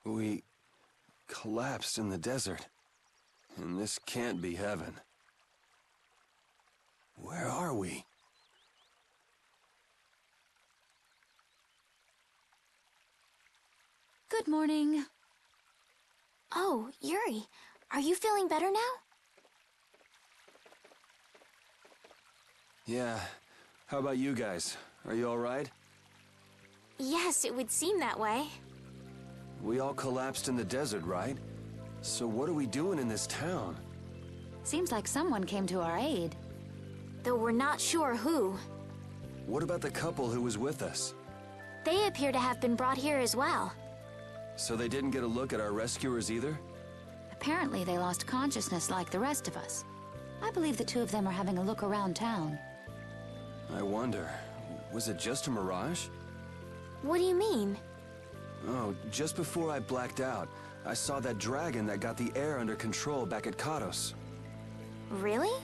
We collapsed in the desert. And this can't be heaven. Where are we? Good morning. Oh, Yuri, are you feeling better now? Yeah. How about you guys? Are you all right? Yes, it would seem that way. We all collapsed in the desert, right? So what are we doing in this town? Seems like someone came to our aid. Though we're not sure who. What about the couple who was with us? They appear to have been brought here as well. So they didn't get a look at our rescuers either? Apparently they lost consciousness like the rest of us. I believe the two of them are having a look around town. I wonder, was it just a mirage? What do you mean? Oh, just before I blacked out, I saw that dragon that got the air under control back at Katos. Really?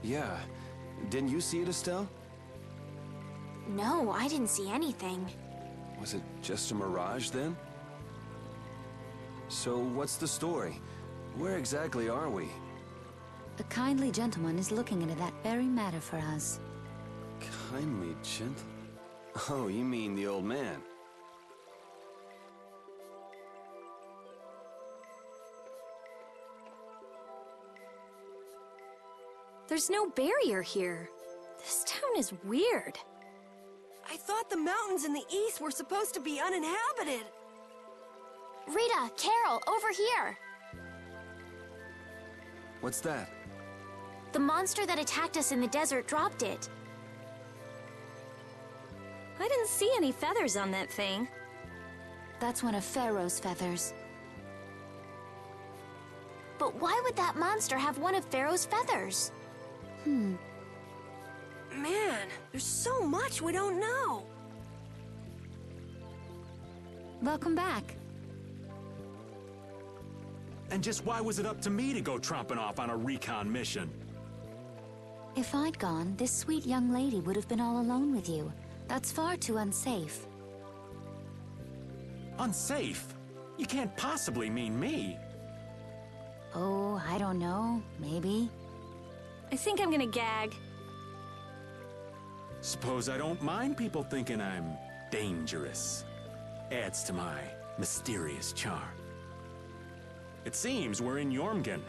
Yeah. Didn't you see it, Estelle? No, I didn't see anything. Was it just a mirage then? So what's the story? Where exactly are we? A kindly gentleman is looking into that very matter for us. Kindly gentle... Oh, you mean the old man. There's no barrier here. This town is weird. I thought the mountains in the east were supposed to be uninhabited. Rita, Carol, over here! What's that? The monster that attacked us in the desert dropped it. I didn't see any feathers on that thing. That's one of Pharaoh's feathers. But why would that monster have one of Pharaoh's feathers? Man, there's so much we don't know. Welcome back. And just why was it up to me to go tromping off on a recon mission? If I'd gone, this sweet young lady would have been all alone with you. That's far too unsafe. Unsafe? You can't possibly mean me. Oh, I don't know. Maybe. I think I'm gonna gag. Suppose I don't mind people thinking I'm dangerous. Adds to my mysterious charm. It seems we're in Jormungand.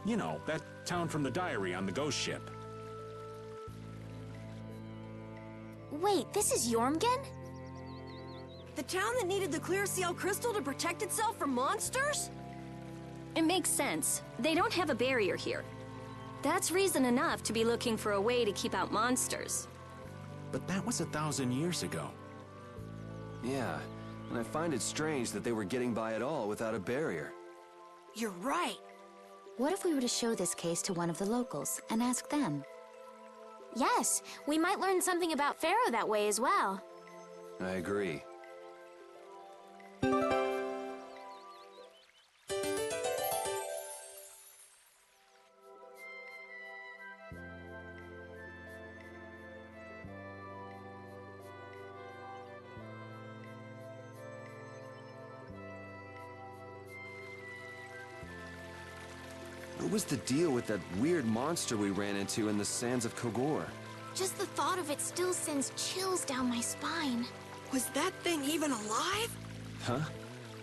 You know, that town from the diary on the ghost ship. Wait, this is Jormungand? The town that needed the clear seal crystal to protect itself from monsters? It makes sense. They don't have a barrier here. That's reason enough to be looking for a way to keep out monsters. But that was 1,000 years ago. Yeah, and I find it strange that they were getting by at all without a barrier. You're right. What if we were to show this case to one of the locals and ask them? Yes, we might learn something about Pharaoh that way as well. I agree. What was the deal with that weird monster we ran into in the sands of Kogor? Just the thought of it still sends chills down my spine. Was that thing even alive? Huh?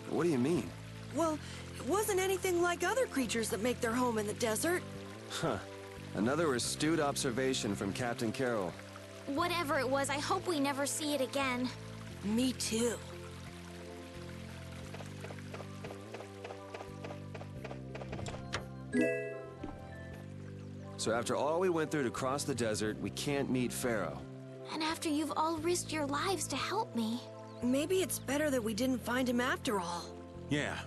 What do you mean? Well, it wasn't anything like other creatures that make their home in the desert. Huh. Another astute observation from Captain Carroll. Whatever it was, I hope we never see it again. Me too. So after all we went through to cross the desert, we can't meet Pharaoh. And after you've all risked your lives to help me. Maybe it's better that we didn't find him after all. Yeah,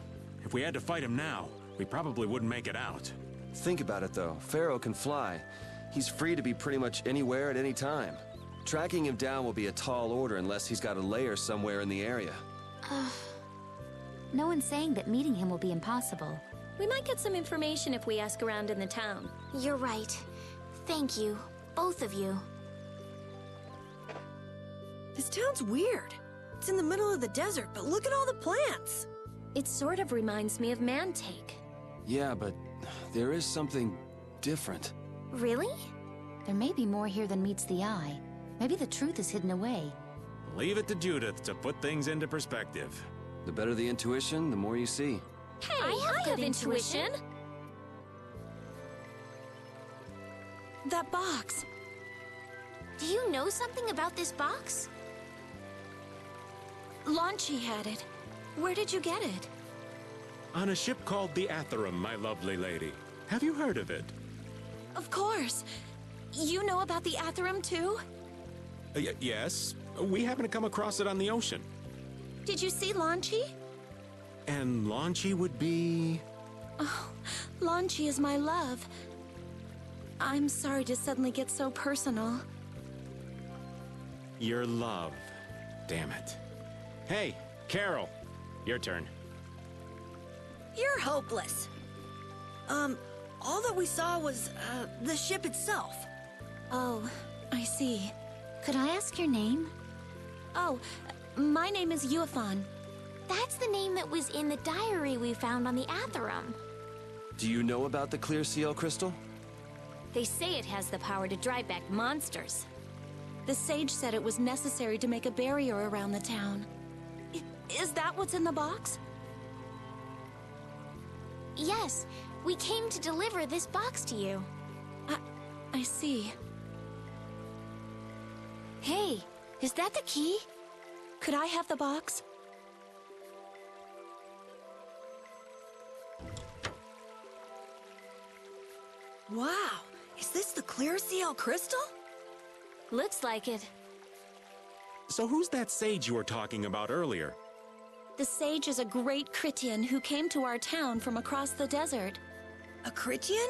if we had to fight him now, we probably wouldn't make it out. Think about it though, Pharaoh can fly. He's free to be pretty much anywhere at any time. Tracking him down will be a tall order unless he's got a lair somewhere in the area. No one's saying that meeting him will be impossible. We might get some information if we ask around in the town. You're right. Thank you, both of you. This town's weird. It's in the middle of the desert, but look at all the plants. It sort of reminds me of Mantake. Yeah, but there is something different. Really? There may be more here than meets the eye. Maybe the truth is hidden away. Leave it to Judith to put things into perspective. The better the intuition, the more you see. Hey, I have intuition. That box. Do you know something about this box? Launchi had it. Where did you get it? On a ship called the Atherum, my lovely lady. Have you heard of it? Of course. You know about the Atherum too? Yes. We happened to come across it on the ocean. Did you see Launchi? And Launchi would be... Oh, Launchi is my love. I'm sorry to suddenly get so personal. your love. Damn it. Hey, Carol. Your turn. You're hopeless. All that we saw was, the ship itself. Oh, I see. Could I ask your name? Oh, my name is Yuafan. That's the name that was in the diary we found on the Atherum. Do you know about the clear seal crystal? They say it has the power to drive back monsters. The sage said it was necessary to make a barrier around the town. Is that what's in the box? Yes, we came to deliver this box to you. I see. Hey, is that the key? Could I have the box? Wow, is this the clear seal crystal? Looks like it. So who's that sage you were talking about earlier? The sage is a great Critian who came to our town from across the desert. A Critian?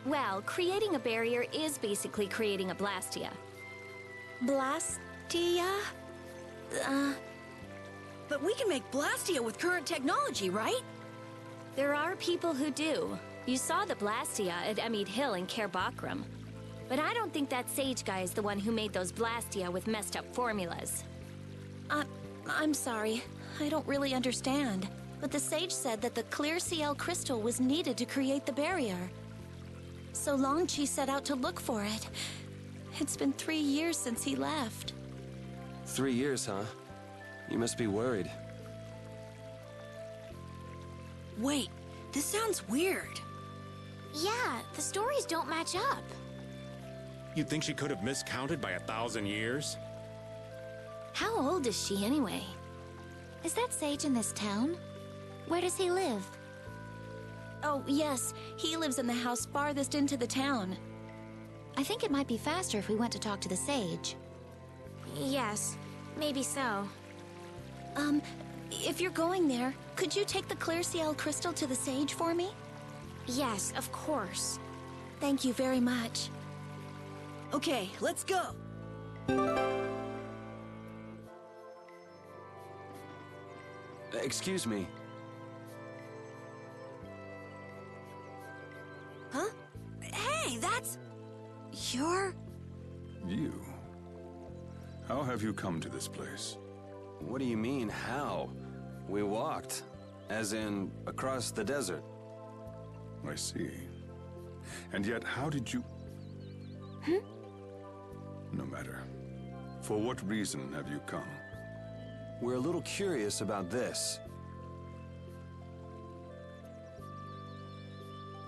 Well, creating a barrier is basically creating a Blastia. Blastia? But we can make Blastia with current technology, right? There are people who do. You saw the Blastia at Emmede Hill in Cair Bakram. But I don't think that sage guy is the one who made those Blastia with messed up formulas. I'm sorry. I don't really understand. But the sage said that the clear CL crystal was needed to create the barrier. So Longchi set out to look for it. It's been 3 years since he left. 3 years, huh? You must be worried. Wait, this sounds weird. Yeah, the stories don't match up. You think she could have miscounted by 1,000 years? How old is she anyway? Is that sage in this town? Where does he live? Oh, yes, he lives in the house farthest into the town. I think it might be faster if we went to talk to the sage. Yes, maybe so. If you're going there, could you take the clear CL crystal to the sage for me? Yes, of course. Thank you very much. Okay, let's go. Excuse me. Huh? Hey, that's... You're... You? How have you come to this place? What do you mean, how? We walked. As in, across the desert. I see. And yet, how did you... No matter. For what reason have you come? We're a little curious about this.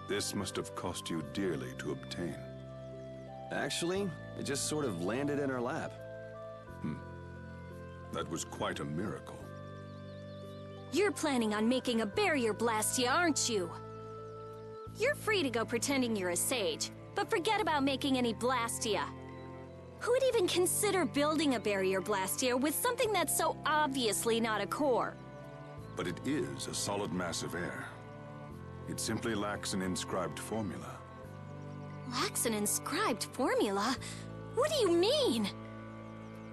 This must have cost you dearly to obtain. Actually, it just sort of landed in our lap. That was quite a miracle. You're planning on making a barrier Blastia, aren't you? You're free to go pretending you're a sage, but forget about making any Blastia. Who would even consider building a barrier Blastia with something that's so obviously not a core? But it is a solid mass of air. It simply lacks an inscribed formula. Lacks an inscribed formula? What do you mean?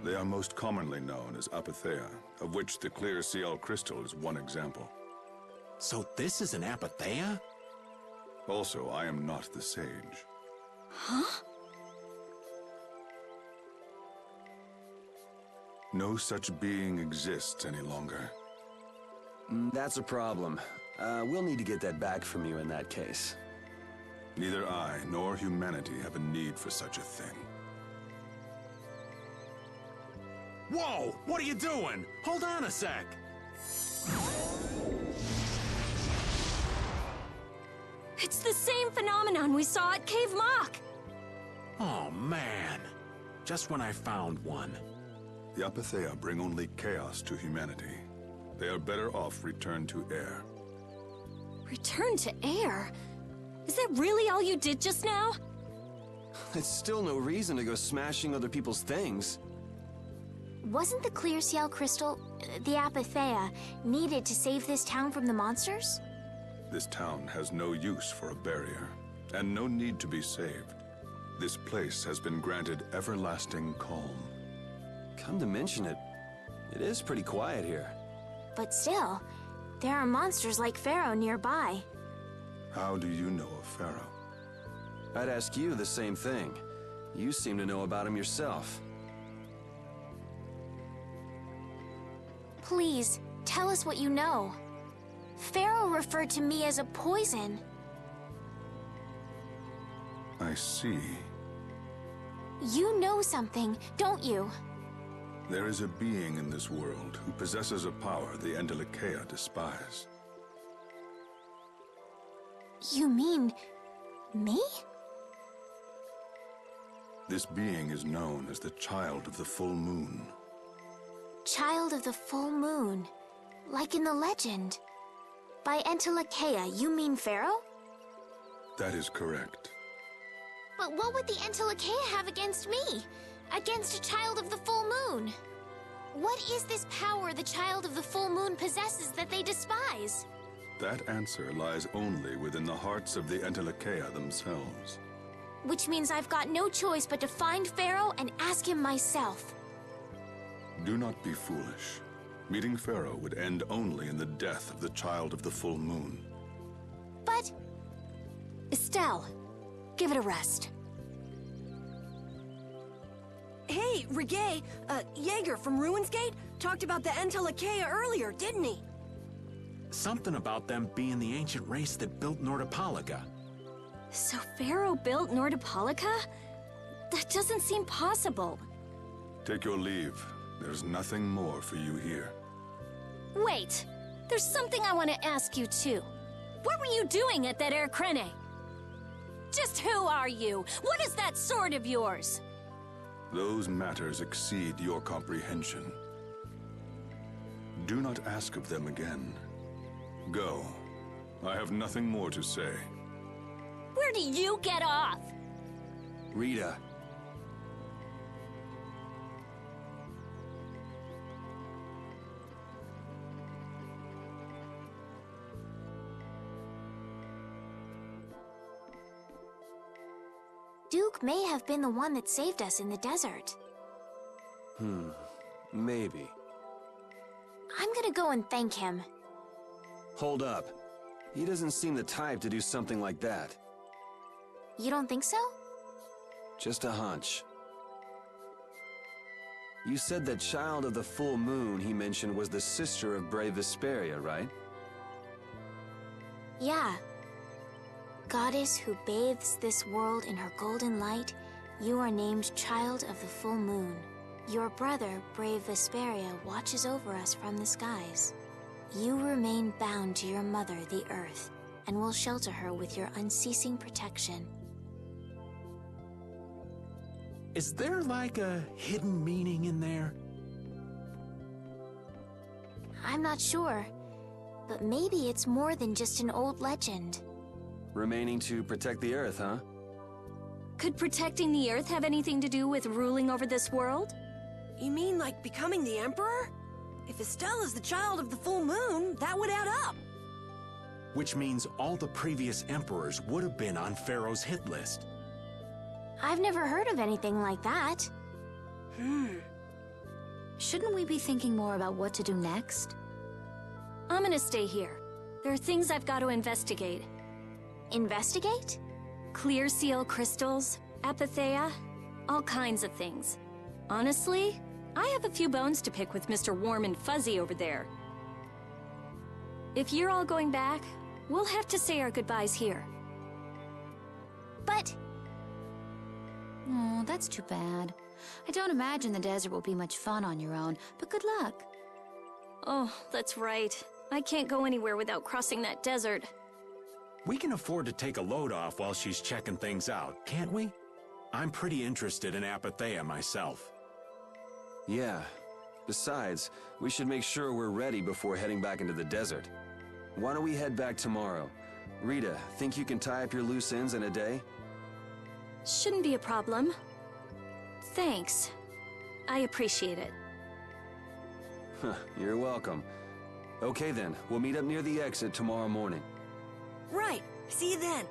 They are most commonly known as apatheia, of which the clear CL crystal is one example. So this is an apatheia? Also, I am not the sage. Huh? No such being exists any longer. That's a problem. We'll need to get that back from you in that case. Neither I nor humanity have a need for such a thing. Whoa! What are you doing? Hold on a sec! It's the same phenomenon we saw at Cave Mock! Oh, man. Just when I found one. The Apathea bring only chaos to humanity. They are better off returned to air. Return to air? Is that really all you did just now? It's still no reason to go smashing other people's things. Wasn't the clear CL crystal, the Apathea, needed to save this town from the monsters? This town has no use for a barrier, and no need to be saved. This place has been granted everlasting calm. Come to mention it, it is pretty quiet here. But still, there are monsters like Pharaoh nearby. How do you know of Pharaoh? I'd ask you the same thing. You seem to know about him yourself. Please, tell us what you know. Pharaoh referred to me as a poison. I see. You know something, don't you? There is a being in this world who possesses a power the Endelakea despise. You mean... me? This being is known as the Child of the Full Moon. Child of the Full Moon. Like in the legend. By Endelakea, you mean Pharaoh? That is correct. But what would the Endelakea have against me? Against a Child of the Full Moon? What is this power the Child of the Full Moon possesses that they despise? That answer lies only within the hearts of the Endelakea themselves. Which means I've got no choice but to find Pharaoh and ask him myself. Do not be foolish. Meeting Pharaoh would end only in the death of the Child of the Full Moon. But... Estelle, give it a rest. Hey, Regay, Jaeger from Ruinsgate talked about the Entelakea earlier, didn't he? Something about them being the ancient race that built Nordopolica. So Pharaoh built Nordopolica? That doesn't seem possible. Take your leave. There's nothing more for you here. Wait, there's something I want to ask you too. What were you doing at that Air Krene? Just who are you? What is that sword of yours? Those matters exceed your comprehension. Do not ask of them again. Go. I have nothing more to say. Where do you get off? Rita. Duke may have been the one that saved us in the desert. Maybe. I'm gonna go and thank him. Hold up. He doesn't seem the type to do something like that. You don't think so? Just a hunch. You said that Child of the Full Moon he mentioned was the sister of brave Vesperia, right? Yeah. Goddess who bathes this world in her golden light, you are named Child of the Full Moon. Your brother, brave Vesperia, watches over us from the skies. You remain bound to your mother, the Earth, and will shelter her with your unceasing protection. Is there like a hidden meaning in there? I'm not sure, but maybe it's more than just an old legend. Remaining to protect the Earth, huh? Could protecting the Earth have anything to do with ruling over this world? You mean like becoming the Emperor? If Estelle is the Child of the Full Moon, that would add up. Which means all the previous emperors would have been on Pharaoh's hit list. I've never heard of anything like that. Shouldn't we be thinking more about what to do next? I'm gonna stay here. There are things I've got to investigate. Investigate? Clear seal crystals, apatheia, all kinds of things. Honestly, I have a few bones to pick with Mr. Warm and Fuzzy over there. If you're all going back, we'll have to say our goodbyes here. But Oh, that's too bad. I don't imagine the desert will be much fun on your own, but good luck. Oh, that's right. I can't go anywhere without crossing that desert. We can afford to take a load off while she's checking things out, can't we? I'm pretty interested in Apathea myself. Yeah. Besides, we should make sure we're ready before heading back into the desert. Why don't we head back tomorrow? Rita, think you can tie up your loose ends in a day? Shouldn't be a problem. Thanks. I appreciate it. You're welcome. Okay then, we'll meet up near the exit tomorrow morning. Right. See you then.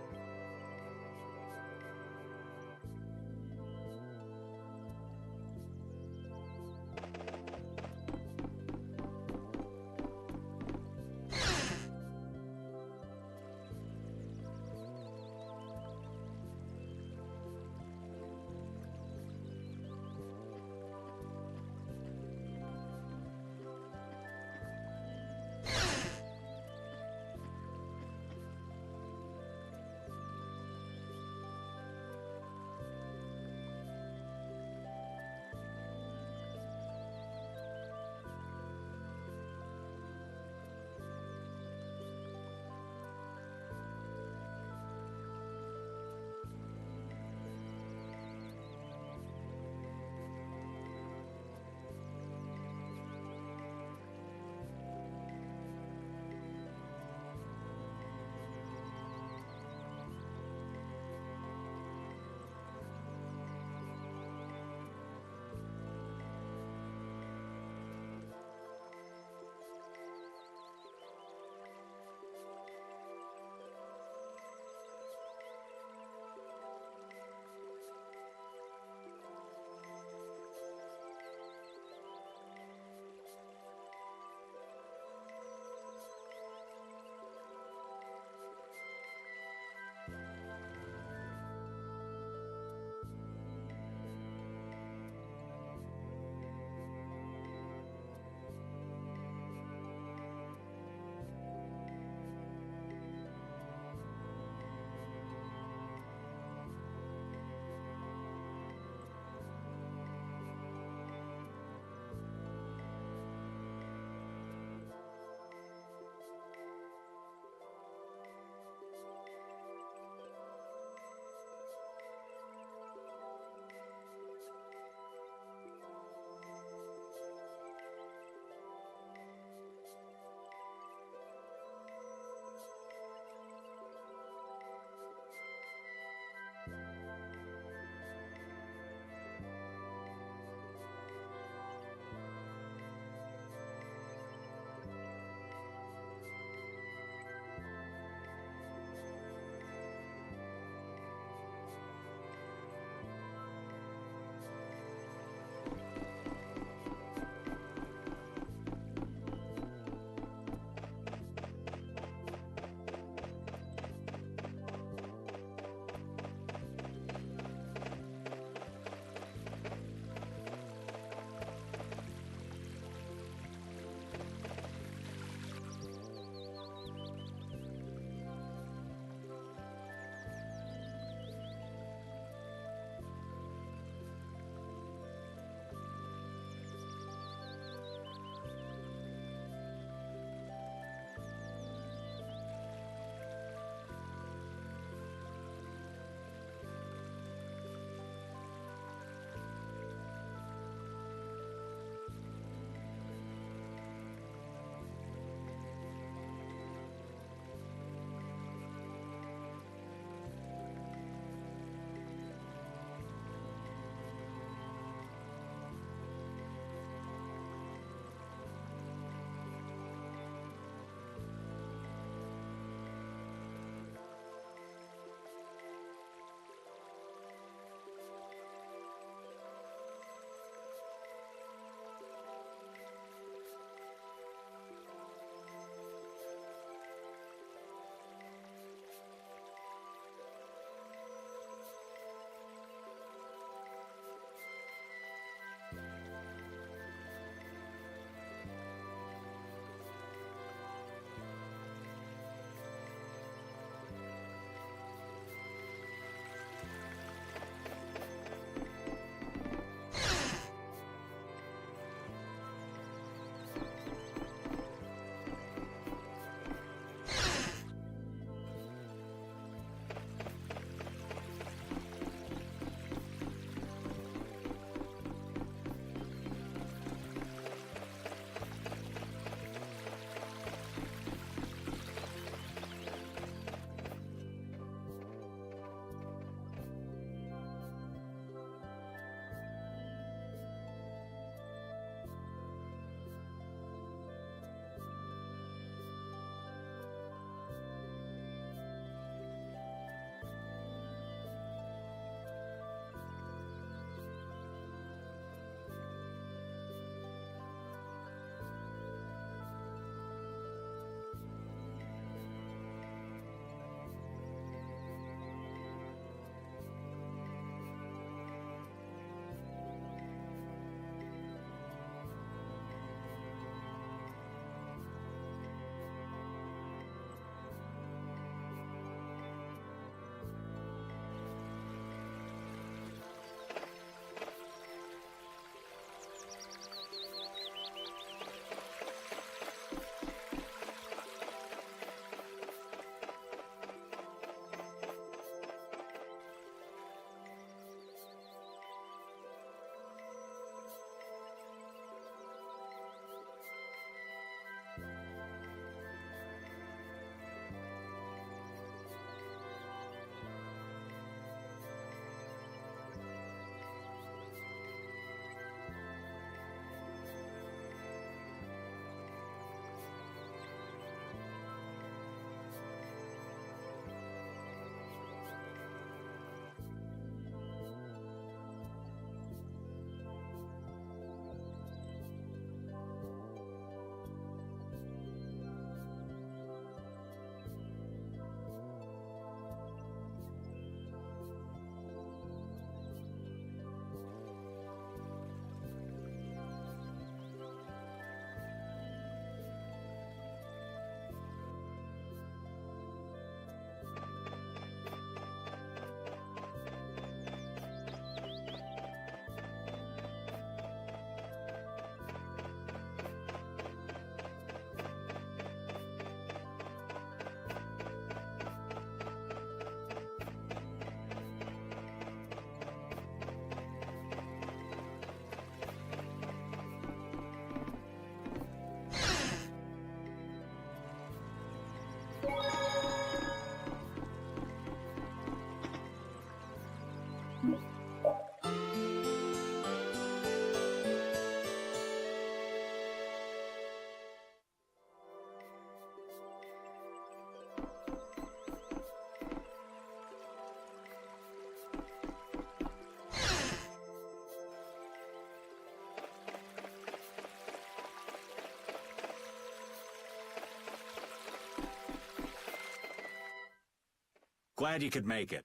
Glad you could make it.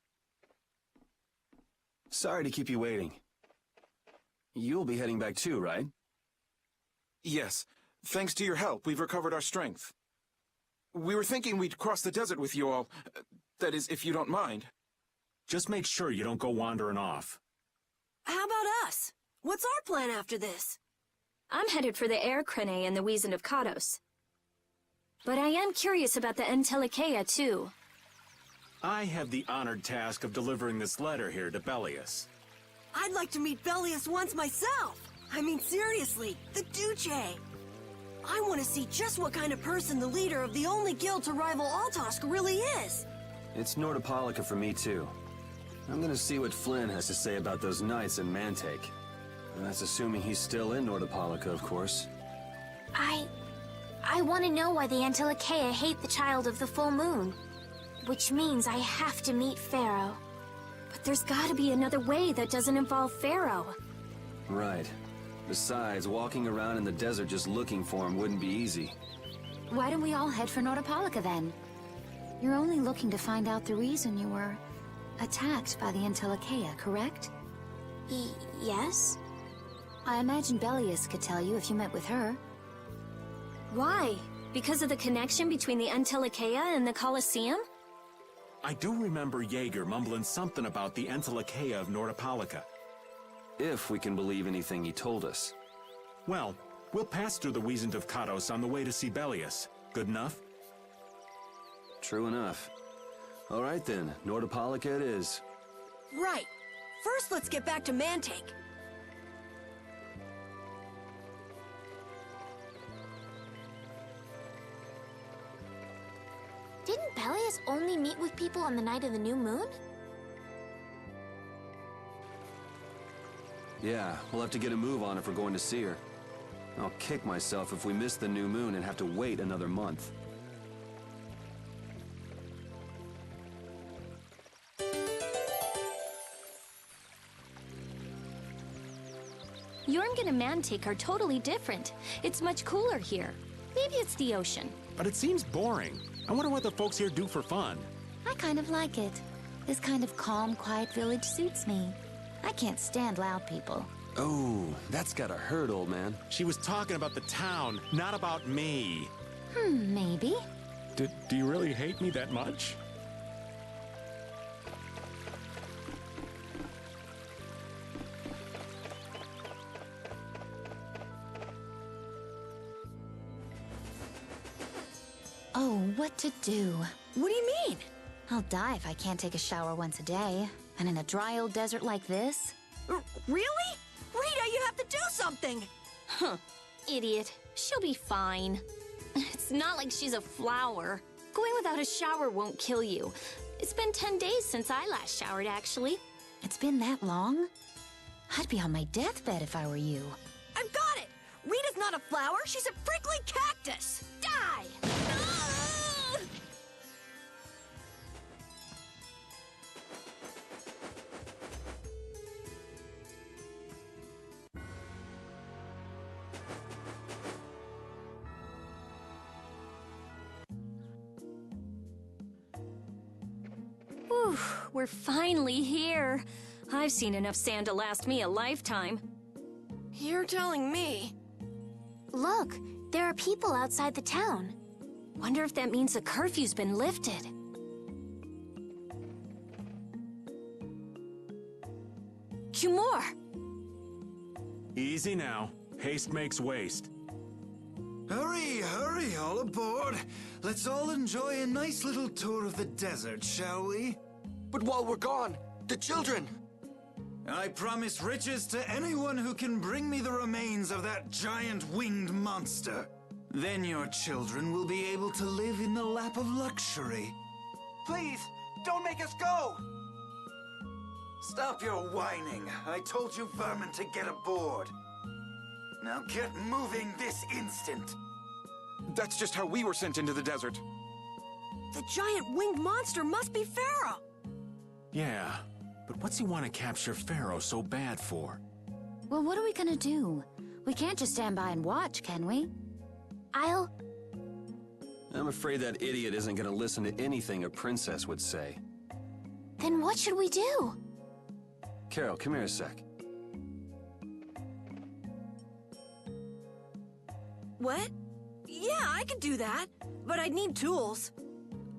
Sorry to keep you waiting. You'll be heading back too, right? Yes. Thanks to your help, we've recovered our strength. We were thinking we'd cross the desert with you all. That is, if you don't mind. Just make sure you don't go wandering off. How about us? What's our plan after this? I'm headed for the Air Crane and the Wizened of Kados. But I am curious about the Entelikeia, too. I have the honored task of delivering this letter here to Belius. I'd like to meet Belius once myself. I mean, seriously, the Duce. I want to see just what kind of person the leader of the only guild to rival Altosk really is. It's Nordopolica for me too. I'm gonna see what Flynn has to say about those knights in Mantake. That's assuming he's still in Nordopolica, of course. I want to know why the Entelikeia hate the child of the full moon. Which means I have to meet Pharaoh. But there's gotta be another way that doesn't involve Pharaoh. Right. Besides, walking around in the desert just looking for him wouldn't be easy. Why don't we all head for Nordopolica then? You're only looking to find out the reason you were attacked by the Entelikeia, correct? Yes? I imagine Belius could tell you if you met with her. Why? Because of the connection between the Entelikeia and the Colosseum? I do remember Jaeger mumbling something about the Entelikeia of Nordopolica. If we can believe anything he told us. Well, we'll pass through the Wizened of Kados on the way to see Belius. Good enough? True enough. All right then, Nordopolica it is. Right. First, let's get back to Mantake. Didn't Belius only meet with people on the night of the new moon? Yeah, we'll have to get a move on if we're going to see her. I'll kick myself if we miss the new moon and have to wait another month. Jormungand and Mantake are totally different. It's much cooler here. Maybe it's the ocean. But it seems boring. I wonder what the folks here do for fun. I kind of like it. This kind of calm, quiet village suits me. I can't stand loud people. Oh, that's gotta hurt, old man. She was talking about the town, not about me. Maybe. Do you really hate me that much? Oh, what to do? What do you mean? I'll die if I can't take a shower once a day. And in a dry old desert like this? Really? Rita, you have to do something! Huh. Idiot. She'll be fine. It's not like she's a flower. Going without a shower won't kill you. It's been 10 days since I last showered, actually. It's been that long? I'd be on my deathbed if I were you. I've got it! Rita's not a flower, she's a prickly cactus! Die! Ah! Whew, we're finally here. I've seen enough sand to last me a lifetime. You're telling me. Look, there are people outside the town. Wonder if that means the curfew's been lifted. Cumore! Easy now. Haste makes waste. Hurry, hurry, all aboard. Let's all enjoy a nice little tour of the desert, shall we? But while we're gone, the children! I promise riches to anyone who can bring me the remains of that giant winged monster. Then your children will be able to live in the lap of luxury. Please, don't make us go! Stop your whining. I told you vermin to get aboard. Now get moving this instant. That's just how we were sent into the desert. The giant winged monster must be Pharaoh! Yeah, but what's he want to capture Pharaoh so bad for? Well, what are we gonna do? We can't just stand by and watch, can we? I'm afraid that idiot isn't gonna listen to anything a princess would say. Then what should we do? Carol, come here a sec. What? Yeah, I could do that, but I'd need tools.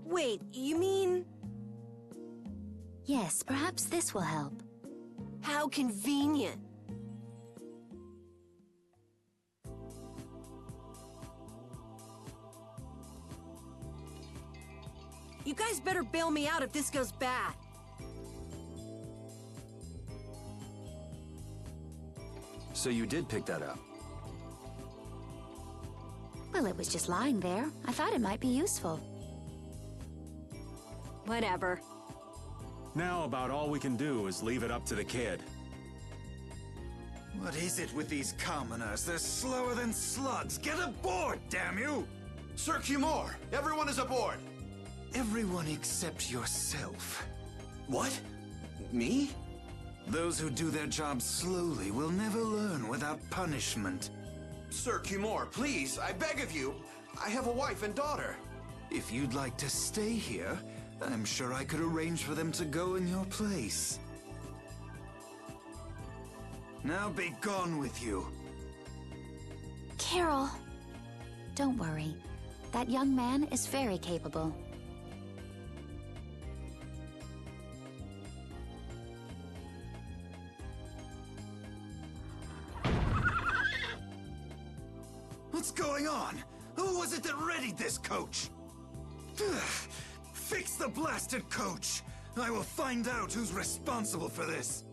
Wait, you mean... Yes, perhaps this will help. How convenient. You guys better bail me out if this goes bad. So you did pick that up? Well, it was just lying there. I thought it might be useful. Whatever. Now about all we can do is leave it up to the kid. What is it with these commoners? They're slower than slugs. Get aboard, damn you! Sir Cumore, everyone is aboard. Everyone except yourself. What? Me? Those who do their jobs slowly will never learn without punishment. Sir Cumore, please, I beg of you. I have a wife and daughter. If you'd like to stay here, I'm sure I could arrange for them to go in your place. Now be gone with you. Carol. Don't worry. That young man is very capable. What's going on? Who was it that readied this coach? Fix the blasted coach! I will find out who's responsible for this.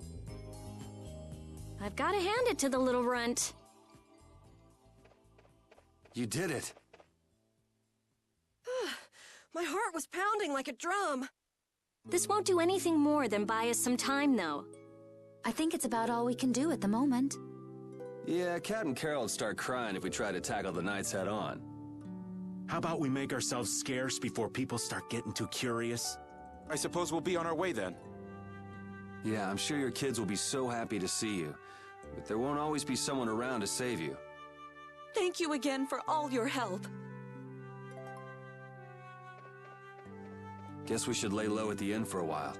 I've got to hand it to the little runt. You did it. My heart was pounding like a drum. This won't do anything more than buy us some time, though. I think it's about all we can do at the moment. Yeah, Cat and Carol would start crying if we tried to tackle the knights head on. How about we make ourselves scarce before people start getting too curious? I suppose we'll be on our way then. Yeah, I'm sure your kids will be so happy to see you. But there won't always be someone around to save you. Thank you again for all your help. Guess we should lay low at the inn for a while.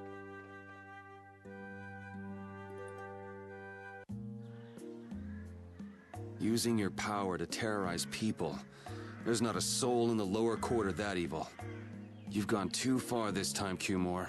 Using your power to terrorize people. There's not a soul in the lower quarter that evil. You've gone too far this time, Cumore.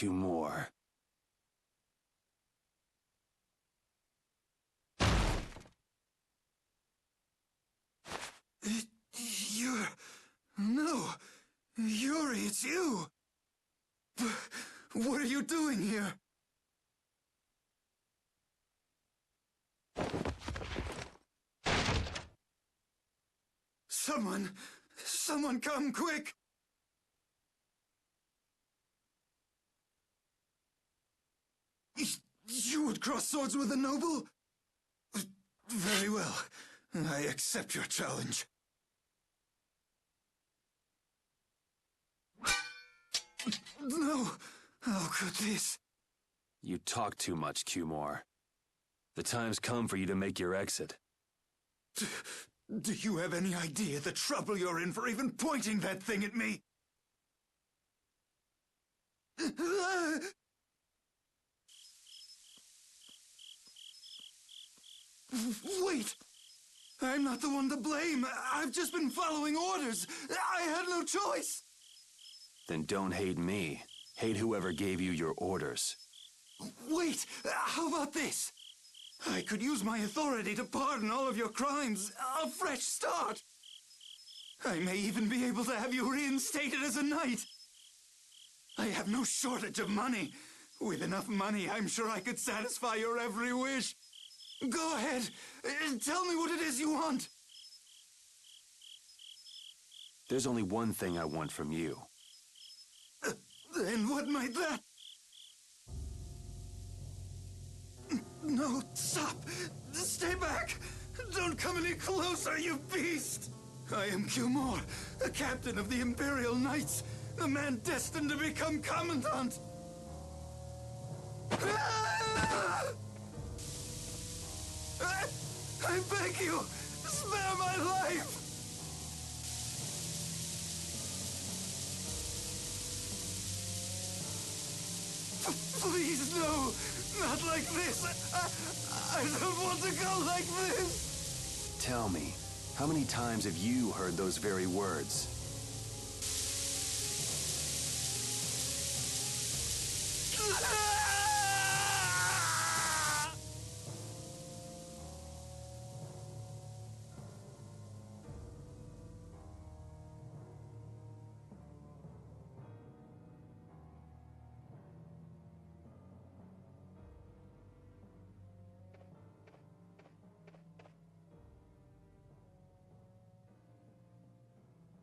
Cumore. You're... No. Yuri, it's you. What are you doing here? Someone come quick! You would cross swords with a noble? Very well. I accept your challenge. No! How could this? You talk too much, Cumore. The time's come for you to make your exit. Do you have any idea the trouble you're in for even pointing that thing at me? Wait! I'm not the one to blame. I've just been following orders. I had no choice. Then don't hate me. Hate whoever gave you your orders. Wait! How about this? I could use my authority to pardon all of your crimes. A fresh start. I may even be able to have you reinstated as a knight. I have no shortage of money. With enough money, I'm sure I could satisfy your every wish. Go ahead. Tell me what it is you want. There's only one thing I want from you. Then what might that... No, stop! Stay back! Don't come any closer, you beast! I am Cumore, the captain of the Imperial Knights, the man destined to become Commandant! I beg you, spare my life! Please, no! Not like this! I don't want to go like this! Tell me, how many times have you heard those very words?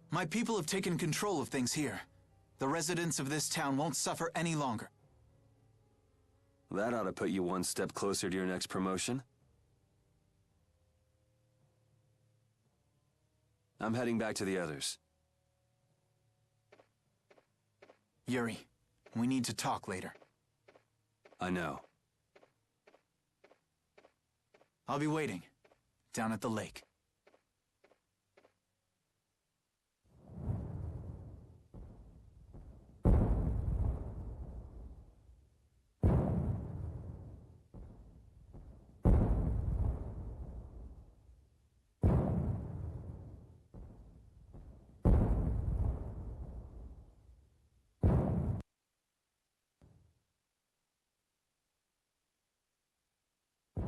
My people have taken control of things here. The residents of this town won't suffer any longer. That ought to put you one step closer to your next promotion. I'm heading back to the others. Yuri, we need to talk later. I know. I'll be waiting, down at the lake.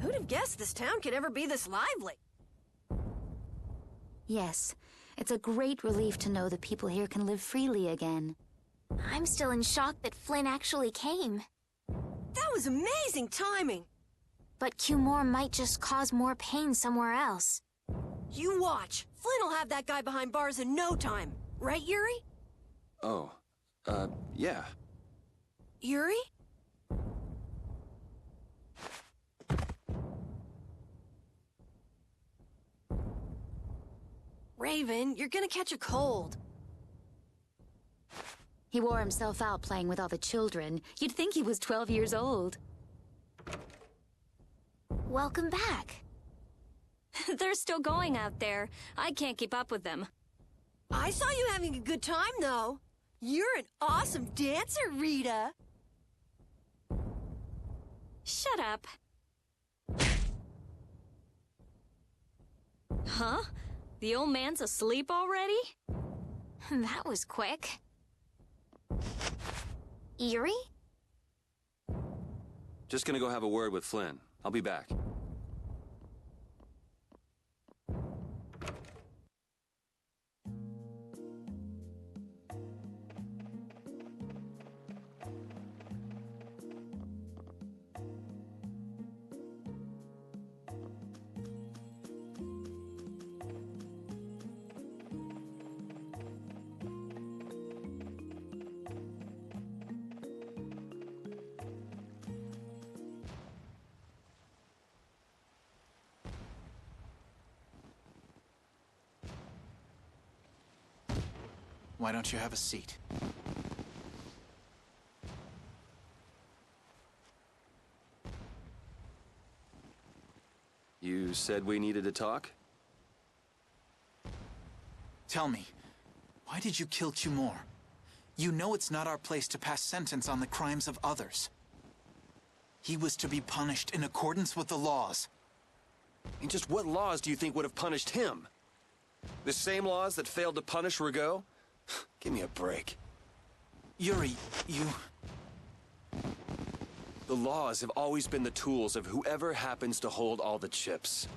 Who'd have guessed this town could ever be this lively? Yes, it's a great relief to know the people here can live freely again. I'm still in shock that Flynn actually came. That was amazing timing! But Cumore might just cause more pain somewhere else. You watch. Flynn will have that guy behind bars in no time. Right, Yuri? Oh, yeah. Yuri? Raven, you're gonna catch a cold. He wore himself out playing with all the children. You'd think he was 12 years old. Welcome back. They're still going out there. I can't keep up with them. I saw you having a good time, though. You're an awesome dancer, Rita. Shut up. Huh? The old man's asleep already? That was quick. Yuri? Just gonna go have a word with Flynn. I'll be back. Why don't you have a seat? You said we needed to talk? Tell me, why did you kill Cumore? You know it's not our place to pass sentence on the crimes of others. He was to be punished in accordance with the laws. And just what laws do you think would have punished him? The same laws that failed to punish Rigaud? Give me a break. Yuri, you... The laws have always been the tools of whoever happens to hold all the chips.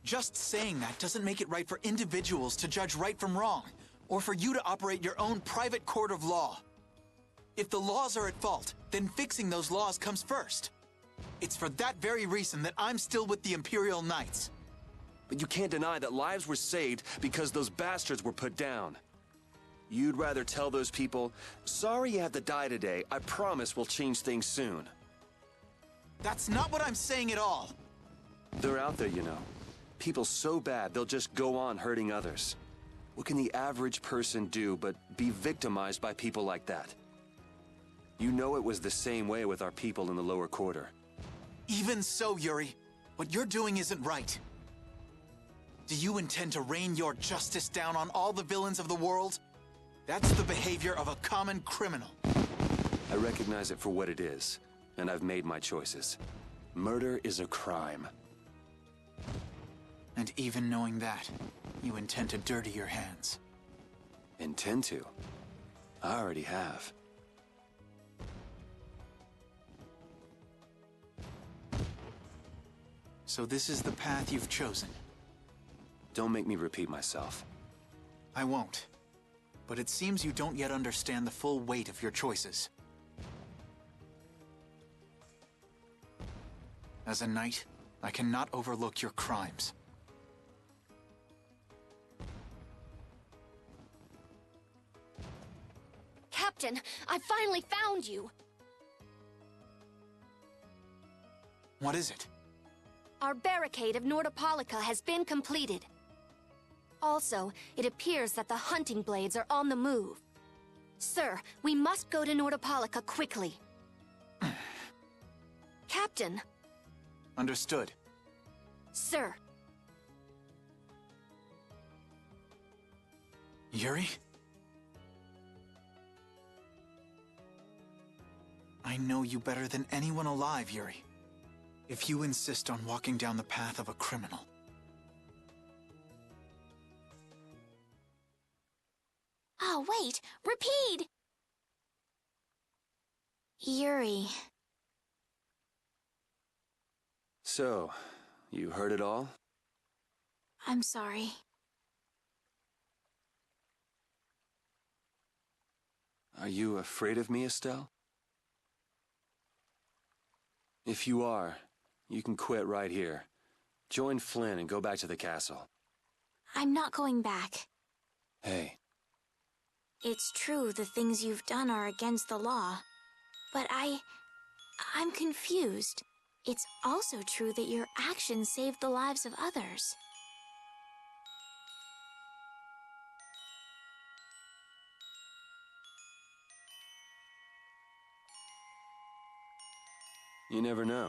Just saying that doesn't make it right for individuals to judge right from wrong, or for you to operate your own private court of law. If the laws are at fault, then fixing those laws comes first. It's for that very reason that I'm still with the Imperial Knights. But you can't deny that lives were saved because those bastards were put down. You'd rather tell those people, sorry you had to die today, I promise we'll change things soon. That's not what I'm saying at all. They're out there, you know. People so bad they'll just go on hurting others. What can the average person do but be victimized by people like that? You know it was the same way with our people in the lower quarter. Even so, Yuri, what you're doing isn't right. Do you intend to rain your justice down on all the villains of the world? That's the behavior of a common criminal. I recognize it for what it is, and I've made my choices. Murder is a crime. And even knowing that, you intend to dirty your hands. Intend to? I already have. So this is the path you've chosen. Don't make me repeat myself. I won't. But it seems you don't yet understand the full weight of your choices. As a knight, I cannot overlook your crimes. Captain, I finally found you! What is it? Our barricade of Nordopolica has been completed. Also, it appears that the hunting blades are on the move. Sir, we must go to Nordopolica quickly. Captain! Understood. Sir! Yuri? I know you better than anyone alive, Yuri. If you insist on walking down the path of a criminal... Oh, wait! Repeat! Yuri. So, you heard it all? I'm sorry. Are you afraid of me, Estelle? If you are, you can quit right here. Join Flynn and go back to the castle. I'm not going back. Hey. It's true the things you've done are against the law. But I'm confused. It's also true that your actions saved the lives of others. You never know.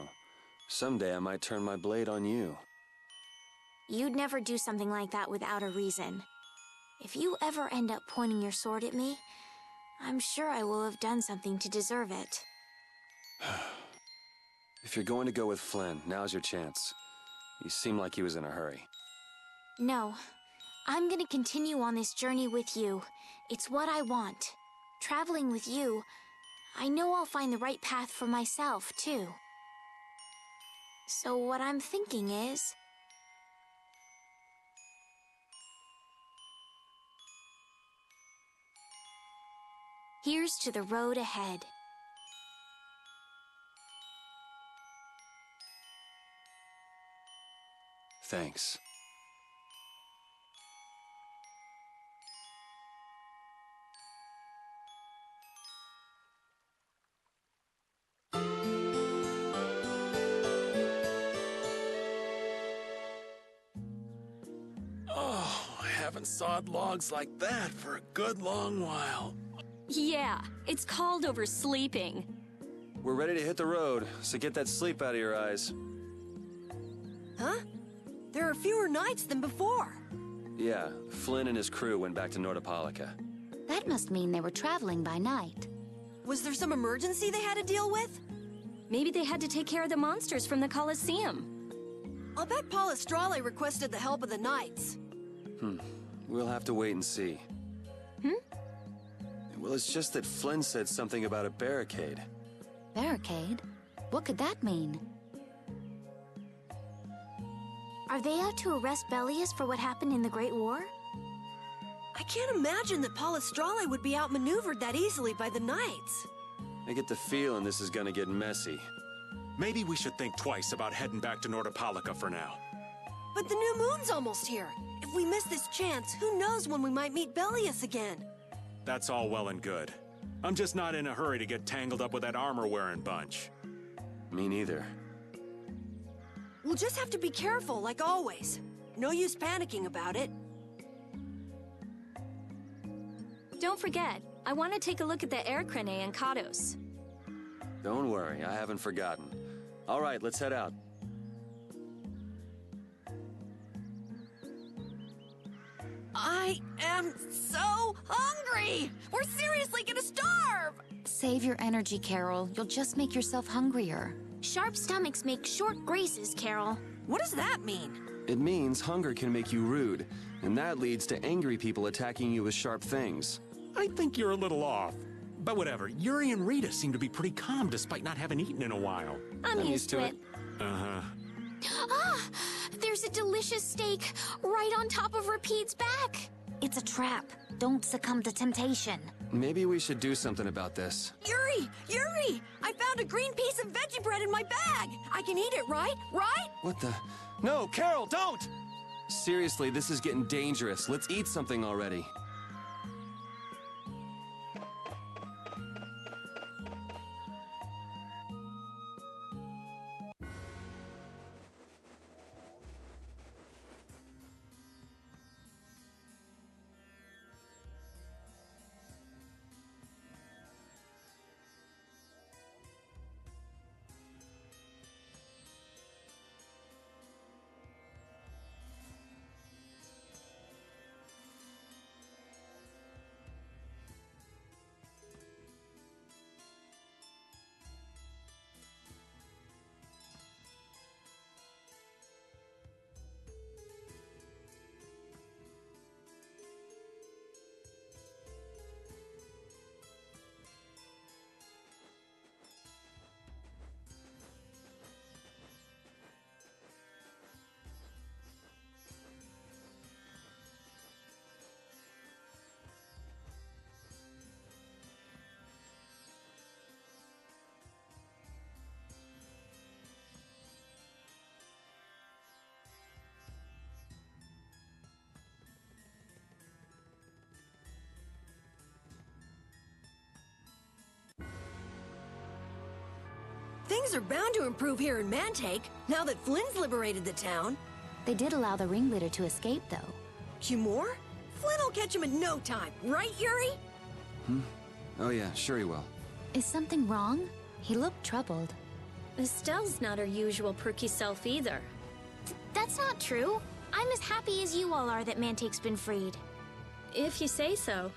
Someday I might turn my blade on you. You'd never do something like that without a reason. If you ever end up pointing your sword at me, I'm sure I will have done something to deserve it. If you're going to go with Flynn, now's your chance. You seem like he was in a hurry. No. I'm gonna continue on this journey with you. It's what I want. Traveling with you, I know I'll find the right path for myself, too. So what I'm thinking is... here's to the road ahead. Thanks. Oh, I haven't sawed logs like that for a good long while. Yeah, it's called oversleeping. We're ready to hit the road, so get that sleep out of your eyes. Huh? There are fewer nights than before. Yeah, Flynn and his crew went back to Nordopolica. That must mean they were traveling by night. Was there some emergency they had to deal with? Maybe they had to take care of the monsters from the Colosseum. I'll bet Palestrale requested the help of the knights. We'll have to wait and see. Well, it's just that Flynn said something about a barricade. Barricade? What could that mean? Are they out to arrest Belius for what happened in the Great War? I can't imagine that Palestrale would be outmaneuvered that easily by the knights. I get the feeling this is gonna get messy. Maybe we should think twice about heading back to Nordopolica for now. But the new moon's almost here. If we miss this chance, who knows when we might meet Belius again? That's all well and good. I'm just not in a hurry to get tangled up with that armor-wearing bunch. Me neither. We'll just have to be careful, like always. No use panicking about it. Don't forget, I want to take a look at the air crane and Kados. Don't worry, I haven't forgotten. All right, let's head out. I am so hungry! We're seriously gonna starve! Save your energy, Carol. You'll just make yourself hungrier. Sharp stomachs make short graces, Carol. What does that mean? It means hunger can make you rude, and that leads to angry people attacking you with sharp things. I think you're a little off. But whatever, Yuri and Rita seem to be pretty calm despite not having eaten in a while. I'm used to it. Uh-huh. Ah! There's a delicious steak right on top of Rapide's back. It's a trap. Don't succumb to temptation. Maybe we should do something about this. Yuri! Yuri! I found a green piece of veggie bread in my bag! I can eat it, right? Right? What the? No, Carol, don't! Seriously, this is getting dangerous. Let's eat something already. Things are bound to improve here in Mantake, now that Flynn's liberated the town. They did allow the ringleader to escape, though. Humor? Flynn will catch him in no time, right, Yuri? Oh yeah, sure he will. Is something wrong? He looked troubled. Estelle's not her usual perky self either. That's not true. I'm as happy as you all are that Mantake's been freed. If you say so.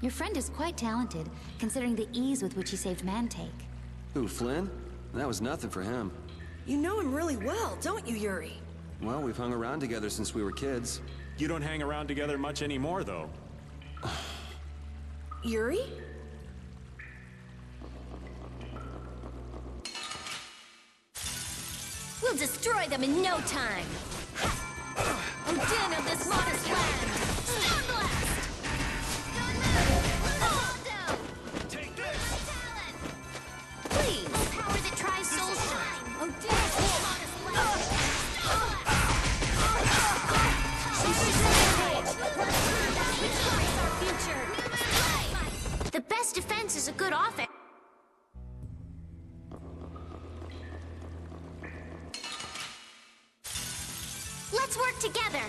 Your friend is quite talented, considering the ease with which he saved Mantake. Who, Flynn? That was nothing for him. You know him really well, don't you, Yuri? Well, we've hung around together since we were kids. You don't hang around together much anymore, though. Yuri? We'll destroy them in no time! Odin of this modest land! Stone Blast! Take this! Please! Power that tries soul shine. Odin of this modest land! Stone Blast! Which blocks our future! The best defense is a good offense. Let's work together.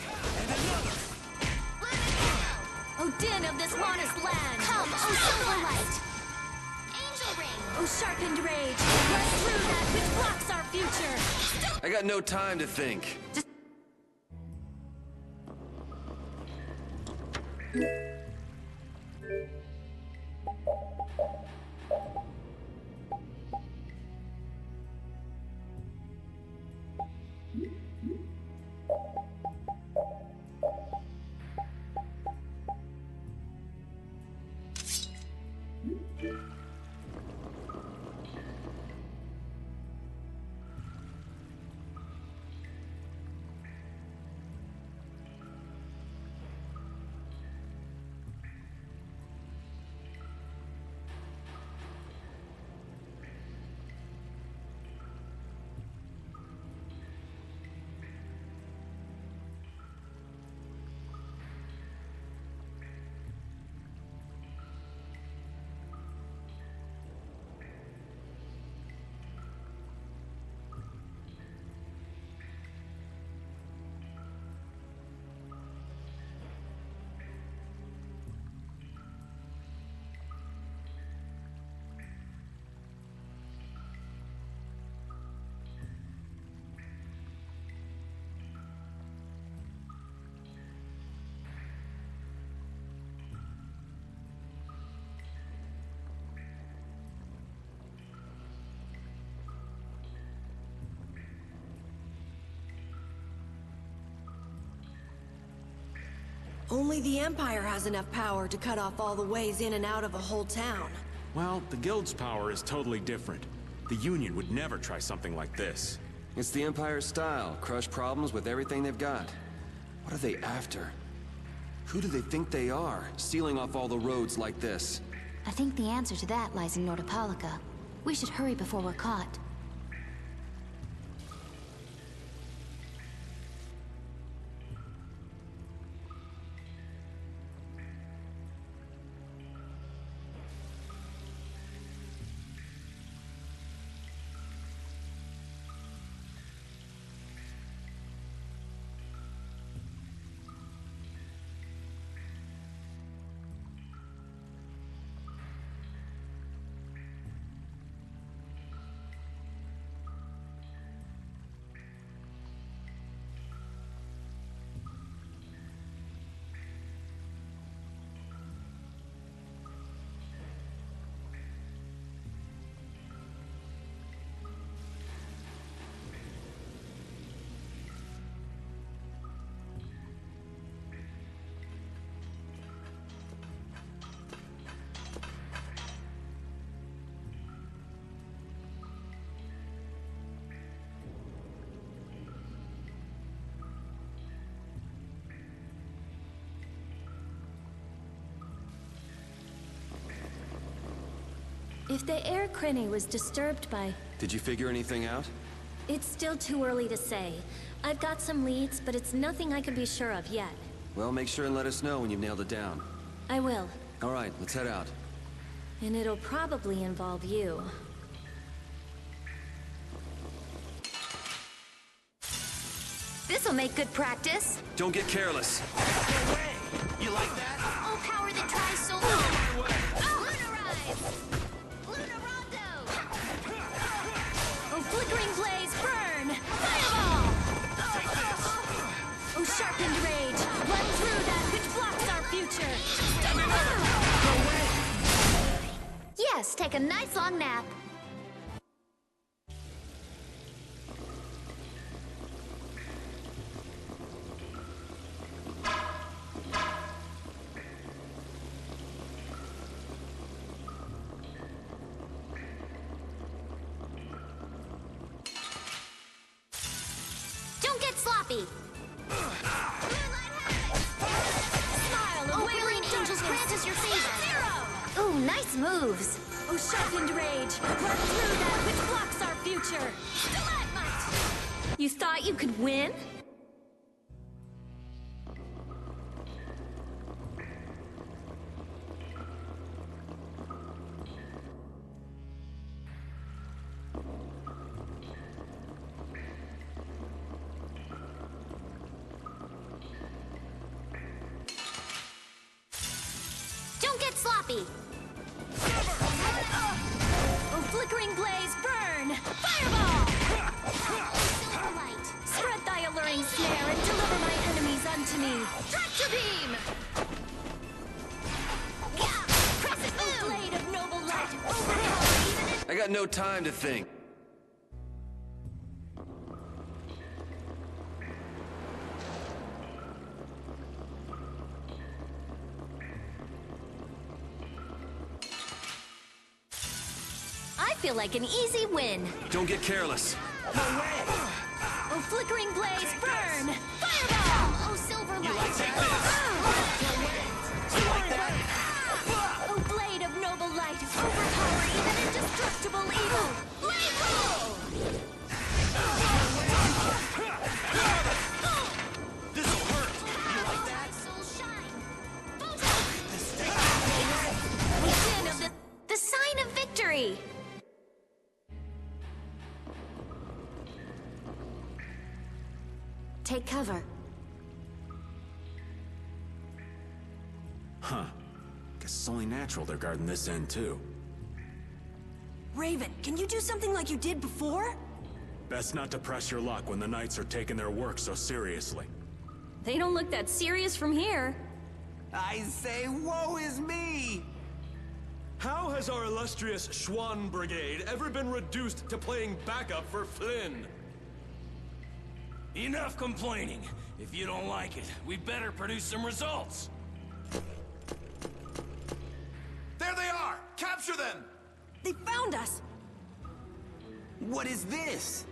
Odin of this modest land! Come, oh Silverlight. Angel Ring. Oh sharpened rage! Run through that which blocks our future! I got no time to think. Only the Empire has enough power to cut off all the ways in and out of a whole town. Well, the Guild's power is totally different. The Union would never try something like this. It's the Empire's style. Crush problems with everything they've got. What are they after? Who do they think they are, sealing off all the roads like this? I think the answer to that lies in Nordopolica. We should hurry before we're caught. If the air Crinny was disturbed by... Did you figure anything out? It's still too early to say. I've got some leads, but it's nothing I can be sure of yet. Well, make sure and let us know when you've nailed it down. I will. All right, let's head out. And it'll probably involve you. This'll make good practice. Don't get careless. No way! You like that? Oh, power that tries soul. Lunarize! Lunarondo! Oh, flickering blaze, burn! Fireball! Oh, sharpened rage, run through that which blocks our future! us take a nice long nap. Don't get sloppy. Smile, Oh, awaiting brilliant angels, grant us your favor. Ooh, nice moves. Oh, sharpened rage, work through that which blocks our future. Stalagmite! You thought you could win? Don't get sloppy. Oh, flickering blaze, burn! Fireball! Silver light. Spread thy alluring snare and deliver my enemies unto me. Tractor beam! Crescent Oh, moon. blade of noble light, overpower even in... I got no time to think. I feel like an easy win. Don't get careless. Oh, flickering blaze, burn! Fireball! Oh, silver light. Oh, blade of noble light, overpower even indestructible evil! Blade roll! This'll hurt. Soul shine. The sin of The sign of victory. Take cover. Huh. Guess it's only natural they're guarding this end, too. Raven, can you do something like you did before? Best not to press your luck when the Knights are taking their work so seriously. They don't look that serious from here. I say, woe is me! How has our illustrious Schwann Brigade ever been reduced to playing backup for Flynn? Enough complaining. If you don't like it, we better produce some results. There they are! Capture them! They found us. What is this?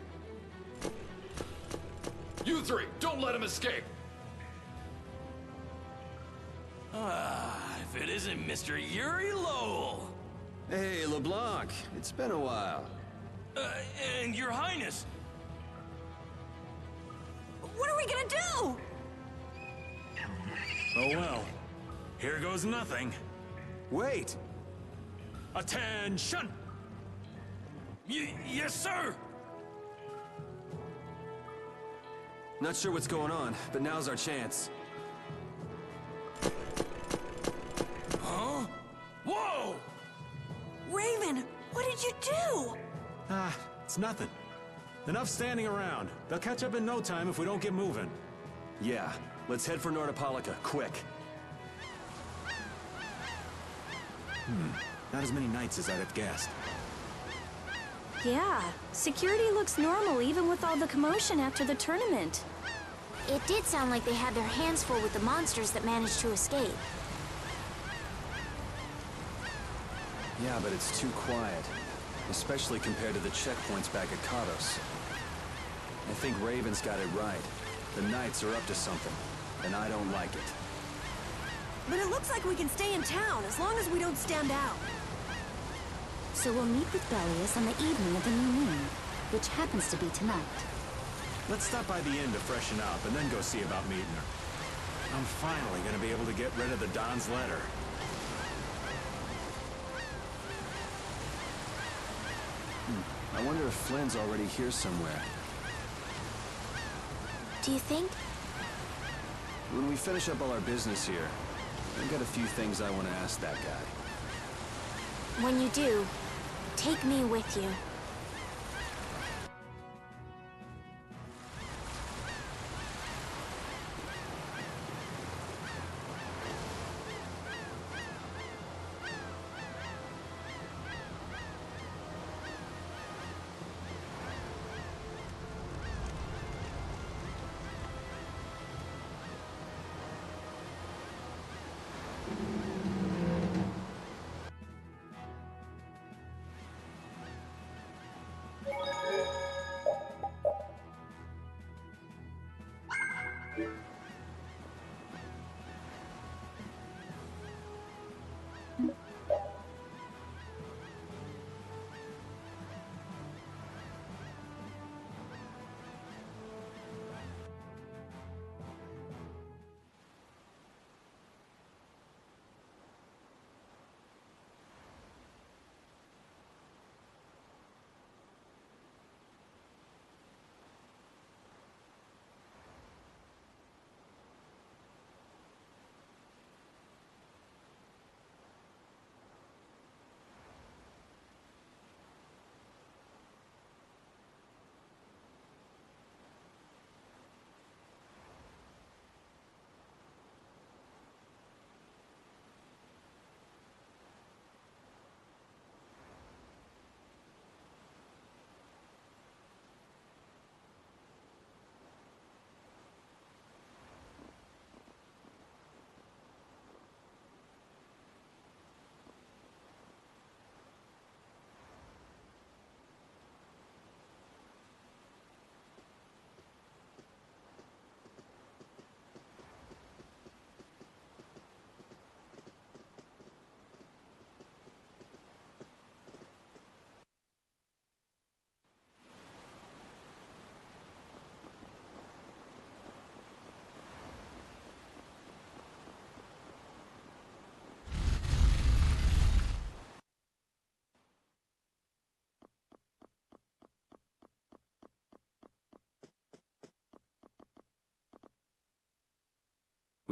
You three, don't let him escape! If it isn't Mr. Yuri Lowell! Hey, LeBlanc. It's been a while. And Your Highness! What are we gonna do? Oh well. Here goes nothing. Wait! Attention! Yes, sir! Not sure what's going on, but now's our chance. Huh? Whoa! Raven, what did you do? Ah, it's nothing. Enough standing around. They'll catch up in no time if we don't get moving. Yeah, let's head for Nordopolica, quick. Not as many Knights as I'd have guessed. Yeah, security looks normal even with all the commotion after the tournament. It did sound like they had their hands full with the monsters that managed to escape. Yeah, but it's too quiet. Especially compared to the checkpoints back at Kados. I think Raven's got it right. The Knights are up to something, and I don't like it. But it looks like we can stay in town as long as we don't stand out. So we'll meet with Belius on the evening of the new moon, which happens to be tonight. Let's stop by the inn to freshen up and then go see about meeting her. I'm finally gonna be able to get rid of the Don's letter. I wonder if Flynn's already here somewhere. Do you think? When we finish up all our business here, I've got a few things I want to ask that guy. When you do, take me with you.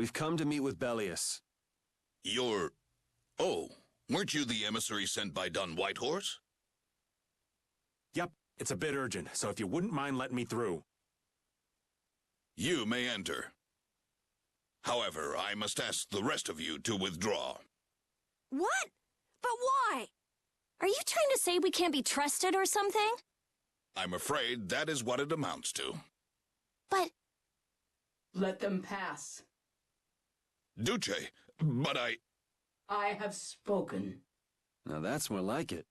We've come to meet with Belius. You're... Oh, weren't you the emissary sent by Don Whitehorse? Yep, it's a bit urgent, so if you wouldn't mind letting me through. You may enter. However, I must ask the rest of you to withdraw. What? But why? Are you trying to say we can't be trusted or something? I'm afraid that is what it amounts to. But... Let them pass. Duce, but I have spoken. Now that's more like it.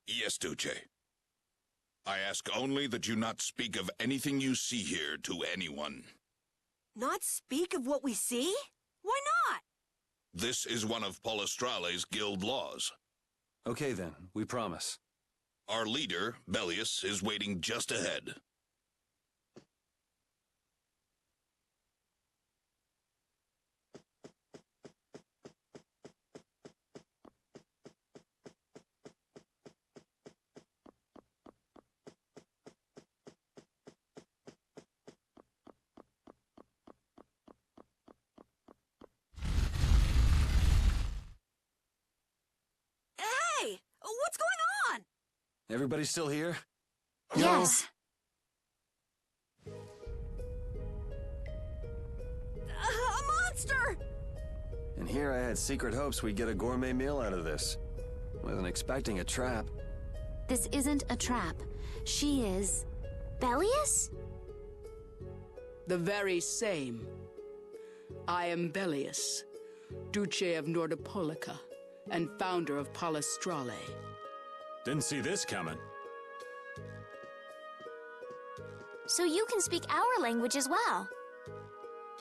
Yes, Duce. I ask only that you not speak of anything you see here to anyone. Not speak of what we see? Why not? This is one of Palestrale's guild laws. Okay then, we promise. Our leader, Belius, is waiting just ahead. Hey! What's going on? Everybody still here? Yes. A monster! And here I had secret hopes we'd get a gourmet meal out of this. Wasn't expecting a trap. This isn't a trap. She is... Belius? The very same. I am Belius, Duce of Nordopolica, and founder of Palestrale. Didn't see this coming. So you can speak our language as well.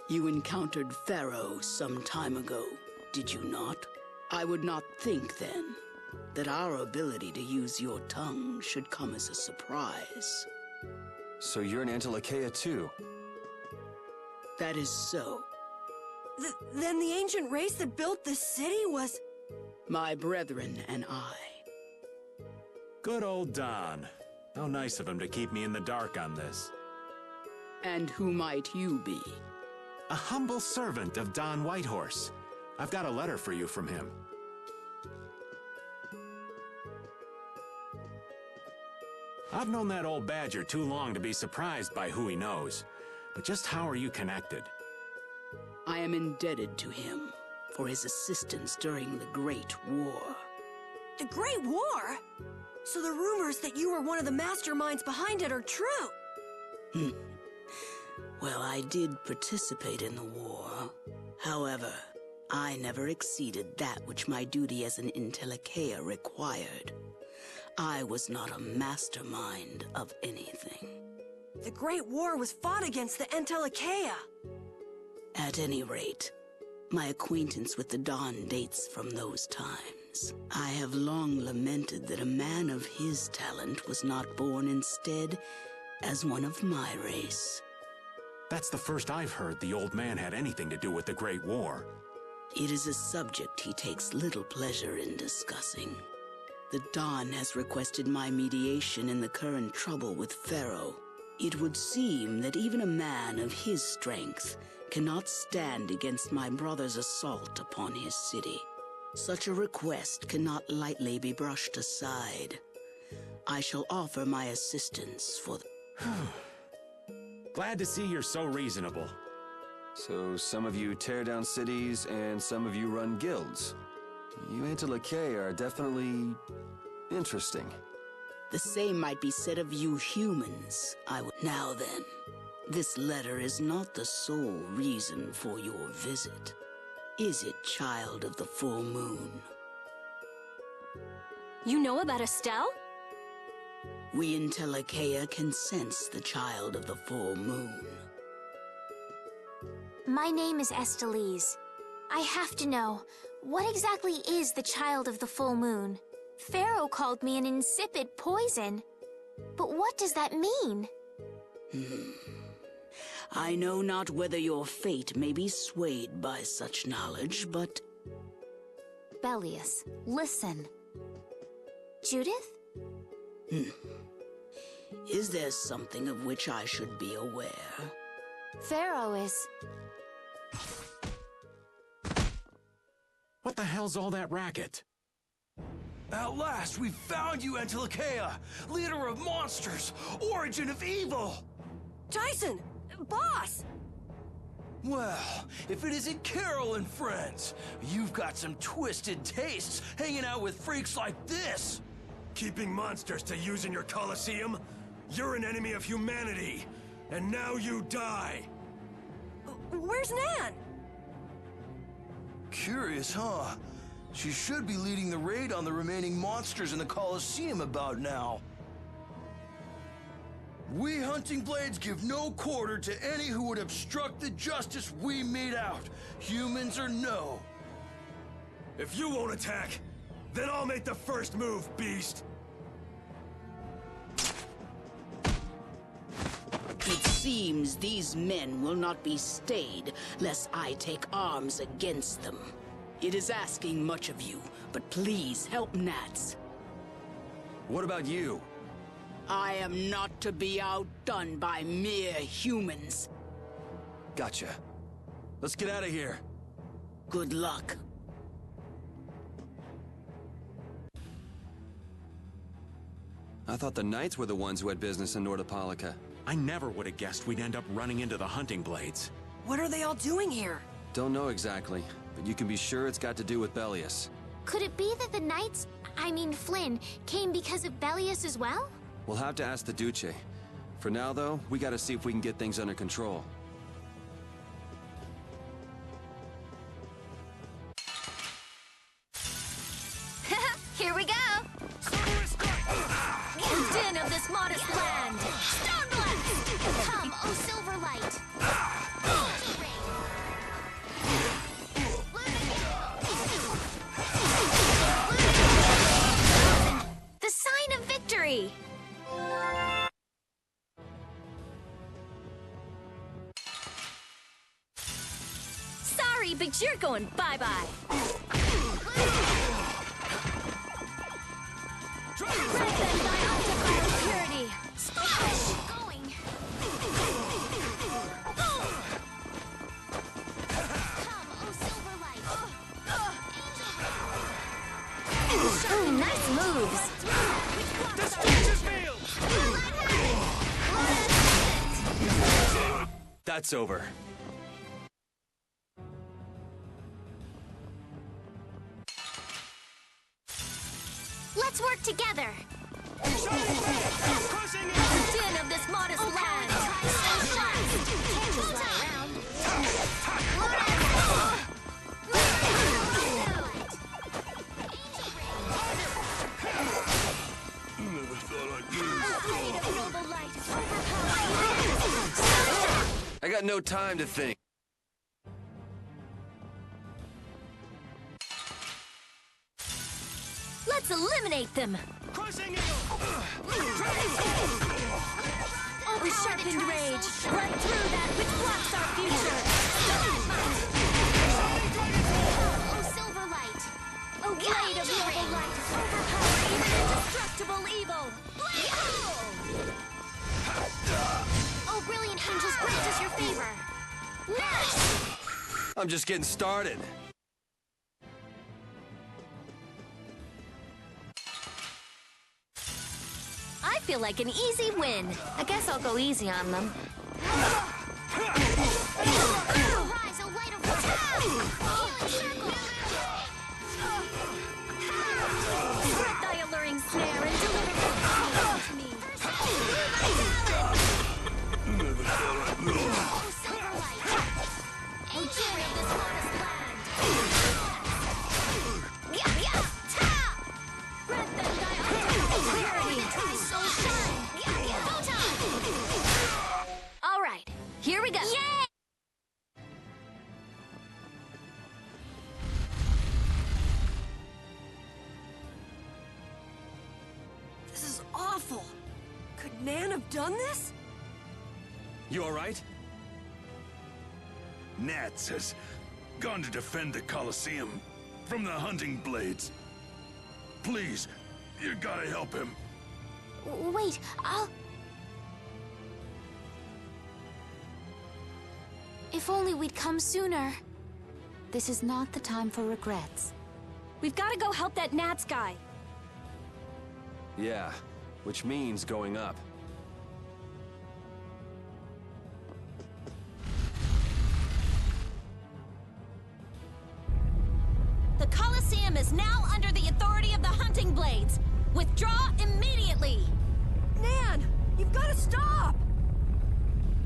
You encountered Pharaoh some time ago, did you not? I would not think then that our ability to use your tongue should come as a surprise. So you're an Antilocheia too? That is so. Then the ancient race that built this city was... My brethren and I. Good old Don. How nice of him to keep me in the dark on this. And who might you be? A humble servant of Don Whitehorse. I've got a letter for you from him. I've known that old badger too long to be surprised by who he knows. But just how are you connected? I am indebted to him for his assistance during the Great War. The Great War? So the rumors that you were one of the masterminds behind it are true? Well, I did participate in the war. However, I never exceeded that which my duty as an Intellicheia required. I was not a mastermind of anything. The Great War was fought against the Entelikeia. At any rate, my acquaintance with the Dawn dates from those times. I have long lamented that a man of his talent was not born instead as one of my race. That's the first I've heard the old man had anything to do with the Great War. It is a subject he takes little pleasure in discussing. The Dawn has requested my mediation in the current trouble with Pharaoh. It would seem that even a man of his strength cannot stand against my brother's assault upon his city. Such a request cannot lightly be brushed aside. I shall offer my assistance for the... Glad to see you're so reasonable. So some of you tear down cities and some of you run guilds. You Entelikeia are definitely interesting. The same might be said of you humans. Now then, this letter is not the sole reason for your visit. Is it, child of the full moon? You know about Estelle? We in Entelikeia can sense the child of the full moon. My name is Estelise. I have to know, what exactly is the child of the full moon? Pharaoh called me an insipid poison. But what does that mean? I know not whether your fate may be swayed by such knowledge, but... Belius, listen. Judith? Is there something of which I should be aware? Pharaoh is... What the hell's all that racket? At last, we found you, Entelikeia! Leader of monsters! Origin of evil! Tyson! Boss! Well, if it isn't Carol and friends, you've got some twisted tastes hanging out with freaks like this! Keeping monsters to use in your Colosseum? You're an enemy of humanity, and now you die! Where's Nan? Curious, huh? She should be leading the raid on the remaining monsters in the Colosseum about now. We Hunting Blades give no quarter to any who would obstruct the justice we mete out, humans or no. If you won't attack, then I'll make the first move, beast! It seems these men will not be stayed, lest I take arms against them. It is asking much of you, but please help Nats. What about you? I am not to be outdone by mere humans. Gotcha. Let's get out of here. Good luck. I thought the Knights were the ones who had business in Nordopolica. I never would have guessed we'd end up running into the Hunting Blades. What are they all doing here? Don't know exactly, but you can be sure it's got to do with Belius. Could it be that the Knights, I mean Flynn, came because of Belius as well? We'll have to ask the Duce. For now, though, we gotta see if we can get things under control. Here we go! Den of this modest land! Stone blast! Come, O Silverlight! The sign of victory! Sorry, but you're going bye-bye. Break them by octopus purity! Splash! Going! Come, O Silverlight! Ooh, nice moves! That's over. Let's work together! Den of this modest land! Never thought I'd do this. got no time to think. Let's eliminate them! Oversharpened rage! Run through that which blocks our future! Oh, silver light! Oh, blade of noble light! Overpower even indestructible evil! Oh, brilliant angels, grant us your favor! Nurse! I'm just getting started. I feel like an easy win. I guess I'll go easy on them. Rise, oh light of the town! Healing circle! Spread thy alluring snare and deliver the to me. Oh, silver light! Oh, joy of this honest land! Grant them thy ultimate purity! So shine! All right, here we go. Yay! This is awful. Could Nan have done this? You all right? Nats has gone to defend the Colosseum from the hunting blades. Please, you gotta help him. Wait, I'll... If only we'd come sooner. This is not the time for regrets. We've got to go help that Nats guy. Yeah, which means going up. The Colosseum is now under the authority of the hunting blades. Withdraw immediately! Nan, you've got to stop!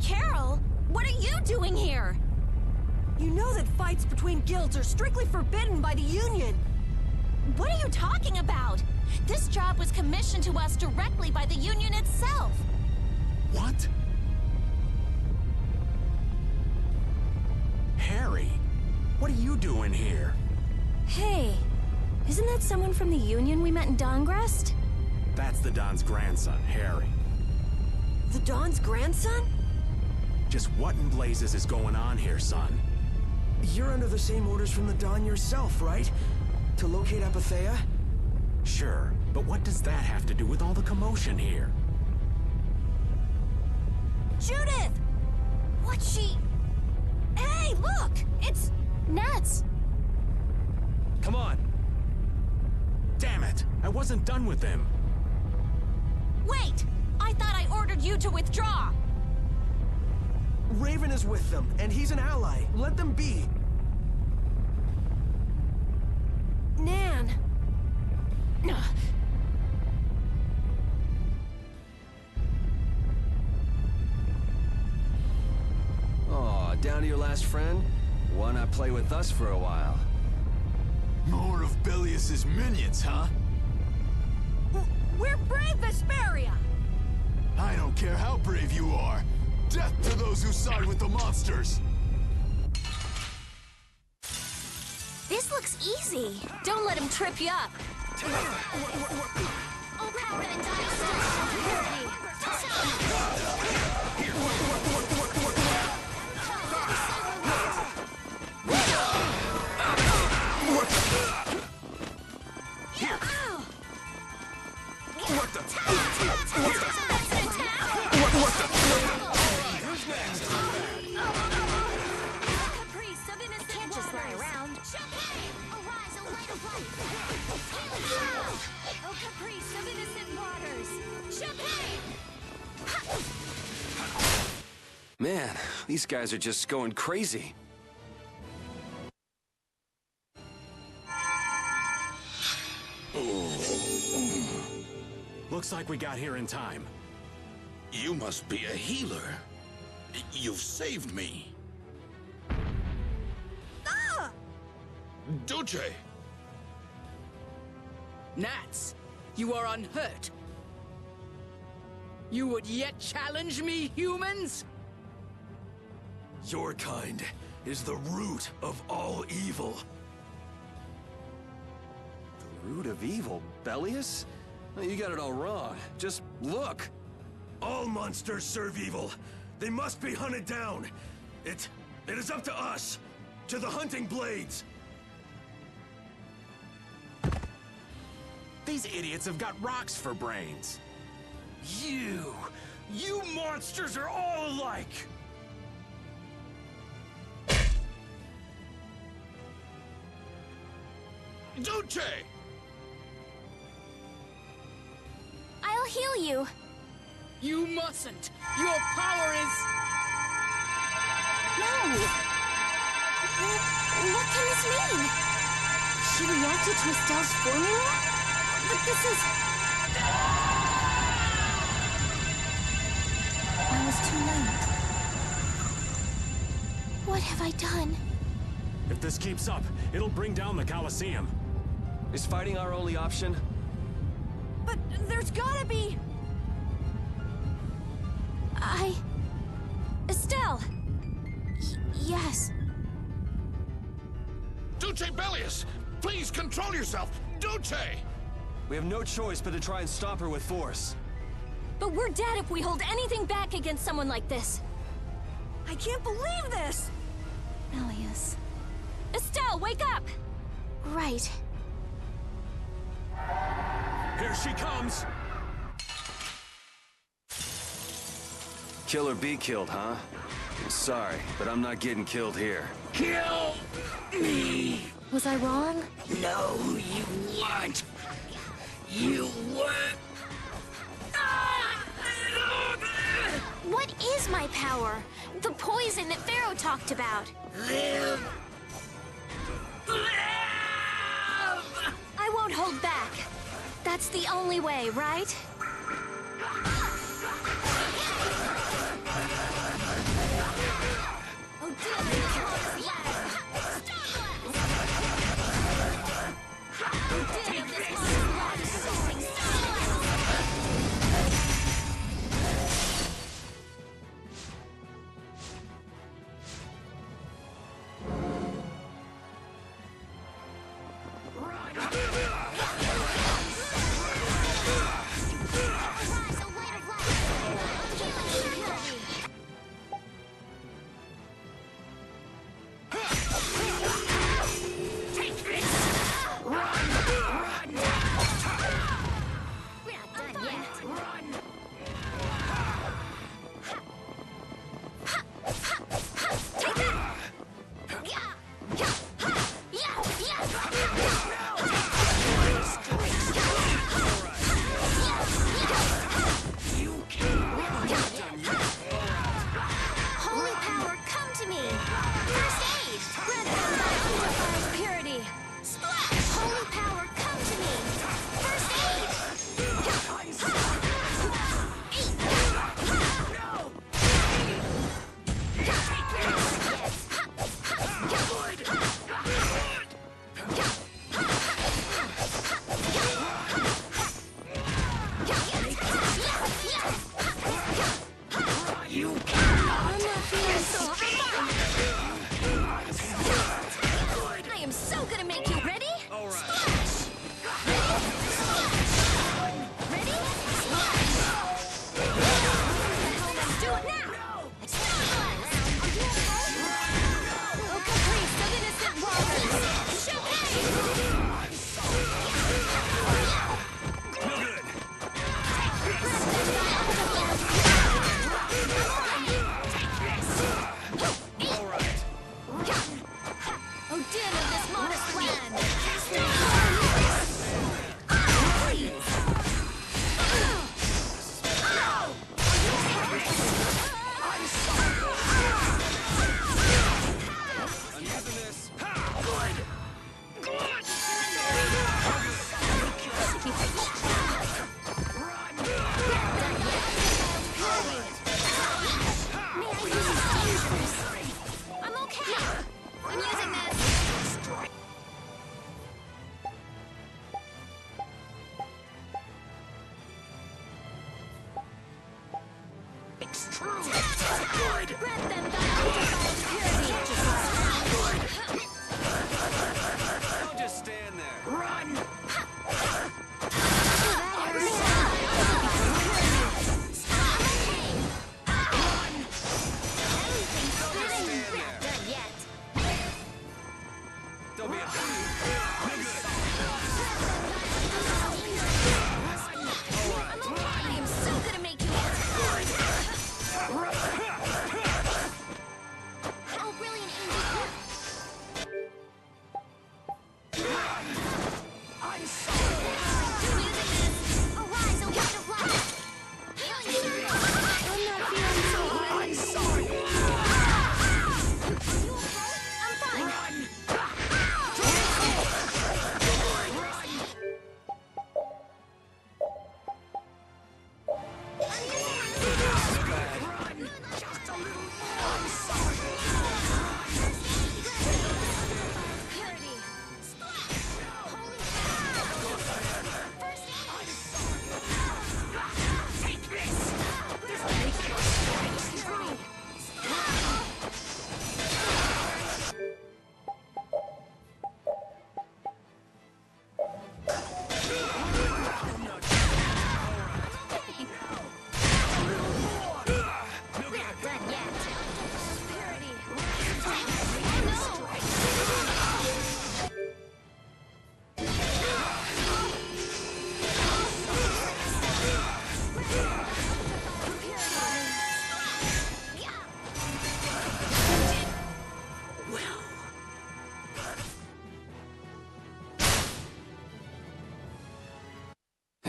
Carol, what are you doing here? You know that fights between guilds are strictly forbidden by the Union. What are you talking about? This job was commissioned to us directly by the Union itself. What? Harry, what are you doing here? Hey, isn't that someone from the Union we met in Dongrest? That's the Don's grandson, Harry. The Don's grandson? Just what in blazes is going on here, son? You're under the same orders from the Don yourself, right? To locate Apatheia? Sure, but what does that have to do with all the commotion here? Judith! What's she... Hey, look! It's... Nats! Come on! Damn it! I wasn't done with him! Wait! I thought I ordered you to withdraw! Raven is with them, and he's an ally. Let them be. Nan! Aw, down to your last friend? Why not play with us for a while? More of Belius's minions, huh? We're brave Vesperia! I don't care how brave you are. Death to those who side with the monsters! This looks easy. Don't let him trip you up. Oh, power and Can't just lie around. Arise, O light of light! Oh, caprice of innocent waters. Man, these guys are just going crazy. Looks like we got here in time. You must be a healer. You've saved me. Duce! Nats, you are unhurt. You would yet challenge me, humans? Your kind is the root of all evil. The root of evil, Belius? You got it all wrong. Just look. All monsters serve evil. They must be hunted down. It is up to us, to the hunting blades. These idiots have got rocks for brains. You monsters are all alike. Duce! I'll heal you. You mustn't! Your power is... No! What can this mean? She reacted to Estelle's formula? But this is... I was too late. What have I done? If this keeps up, it'll bring down the Colosseum. Is fighting our only option? But there's gotta be... Estelle! Yes. Duce Belius! Please control yourself! Duce! We have no choice but to try and stop her with force. But we're dead if we hold anything back against someone like this. I can't believe this! Belius. Estelle, wake up! Right. Here she comes! Kill or be killed, huh? Sorry, but I'm not getting killed here. Kill me! Was I wrong? No, you weren't. You were... What is my power? The poison that Pharaoh talked about. Live! I won't hold back. That's the only way, right?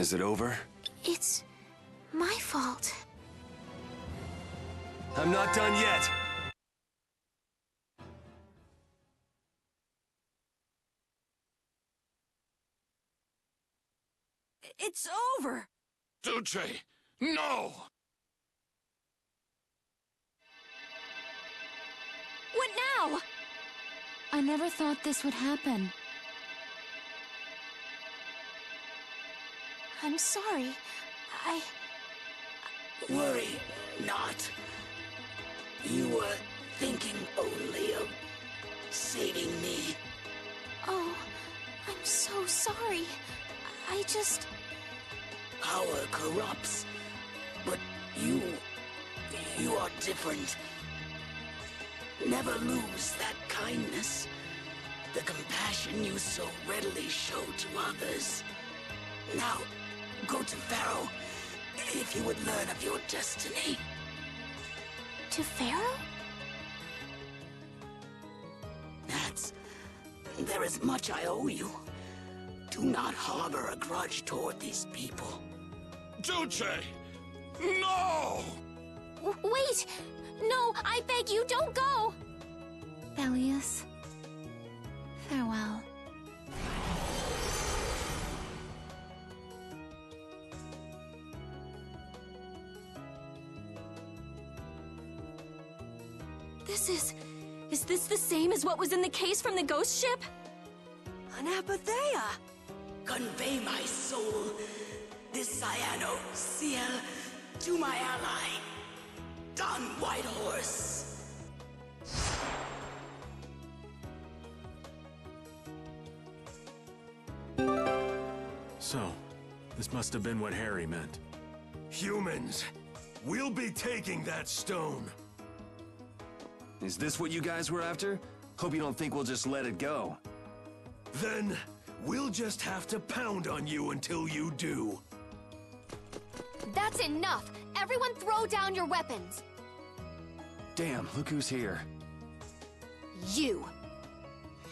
Is it over? It's my fault. I'm not done yet! It's over! Duce! No! What now? I never thought this would happen. I'm sorry. Worry not. You were thinking only of saving me. Oh, I'm so sorry. I just... Power corrupts, but you are different. Never lose that kindness, the compassion you so readily show to others. Now, go to Pharaoh, if you would learn of your destiny. To Pharaoh? There is much I owe you. Do not harbor a grudge toward these people. Duce! No! Wait! No, I beg you, don't go! Belius, farewell. Is this the same as what was in the case from the ghost ship? An apatheia! Convey my soul, this cyano seal, to my ally, Don Whitehorse. So, this must have been what Harry meant. Humans, we'll be taking that stone. Is this what you guys were after? Hope you don't think we'll just let it go. Then, we'll just have to pound on you until you do. That's enough! Everyone throw down your weapons! Damn, look who's here. You!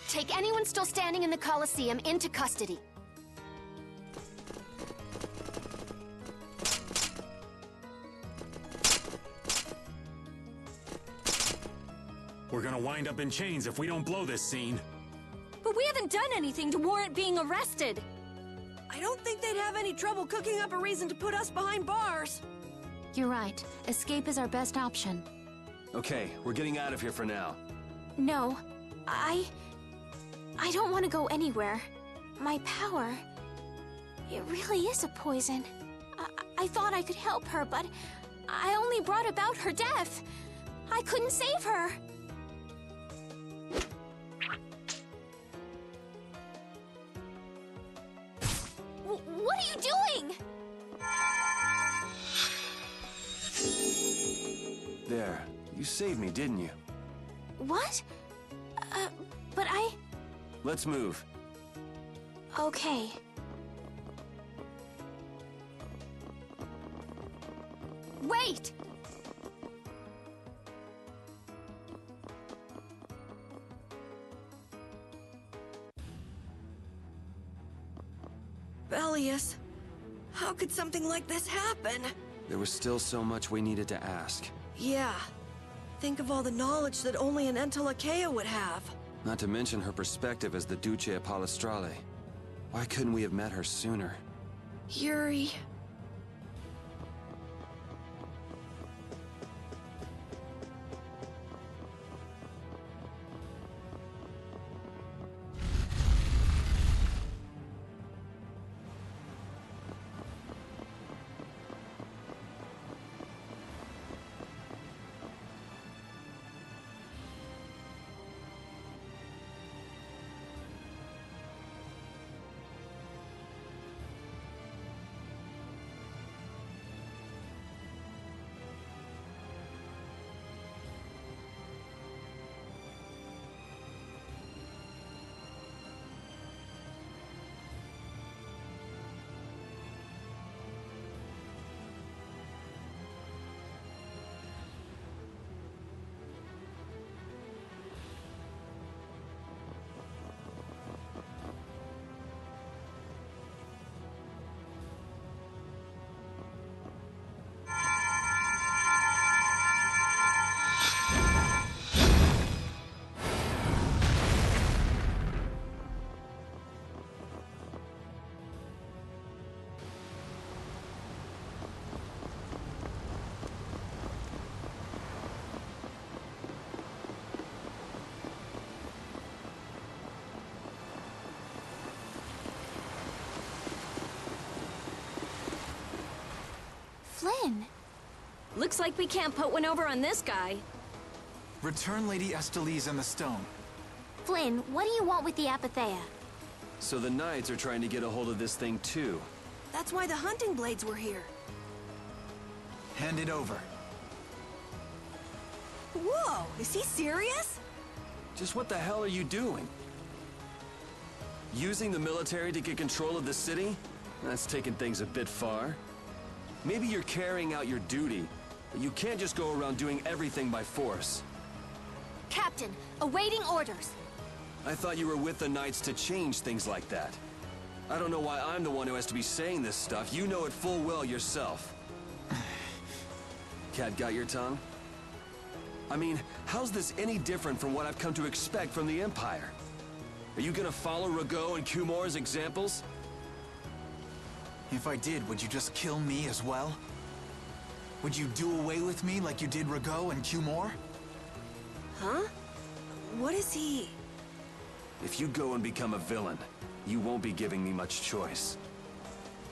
Take anyone still standing in the Colosseum into custody. We're gonna wind up in chains if we don't blow this scene. But we haven't done anything to warrant being arrested. I don't think they'd have any trouble cooking up a reason to put us behind bars. You're right. Escape is our best option. Okay, we're getting out of here for now. No, I don't want to go anywhere. My power, it really is a poison. I thought I could help her, but I only brought about her death. I couldn't save her. What are you doing? There, you saved me, didn't you? What? But I... Let's move. Okay. Wait! Belius, how could something like this happen? There was still so much we needed to ask. Yeah. Think of all the knowledge that only an Entelakea would have. Not to mention her perspective as the Duce Palestrale. Why couldn't we have met her sooner? Yuri... Flynn! Looks like we can't put one over on this guy. Return Lady Estellise and the stone. Flynn, what do you want with the Apatheia? So the Knights are trying to get a hold of this thing too. That's why the hunting blades were here. Hand it over. Whoa, is he serious? Just what the hell are you doing? Using the military to get control of the city? That's taking things a bit far. Maybe you're carrying out your duty, but you can't just go around doing everything by force. Captain, awaiting orders. I thought you were with the Knights to change things like that. I don't know why I'm the one who has to be saying this stuff. You know it full well yourself. Cat got your tongue? I mean, how's this any different from what I've come to expect from the Empire? Are you gonna follow Rago and Kumor's examples? If I did, would you just kill me as well? Would you do away with me like you did Rago and Kumor? Huh? What is he? If you go and become a villain, you won't be giving me much choice.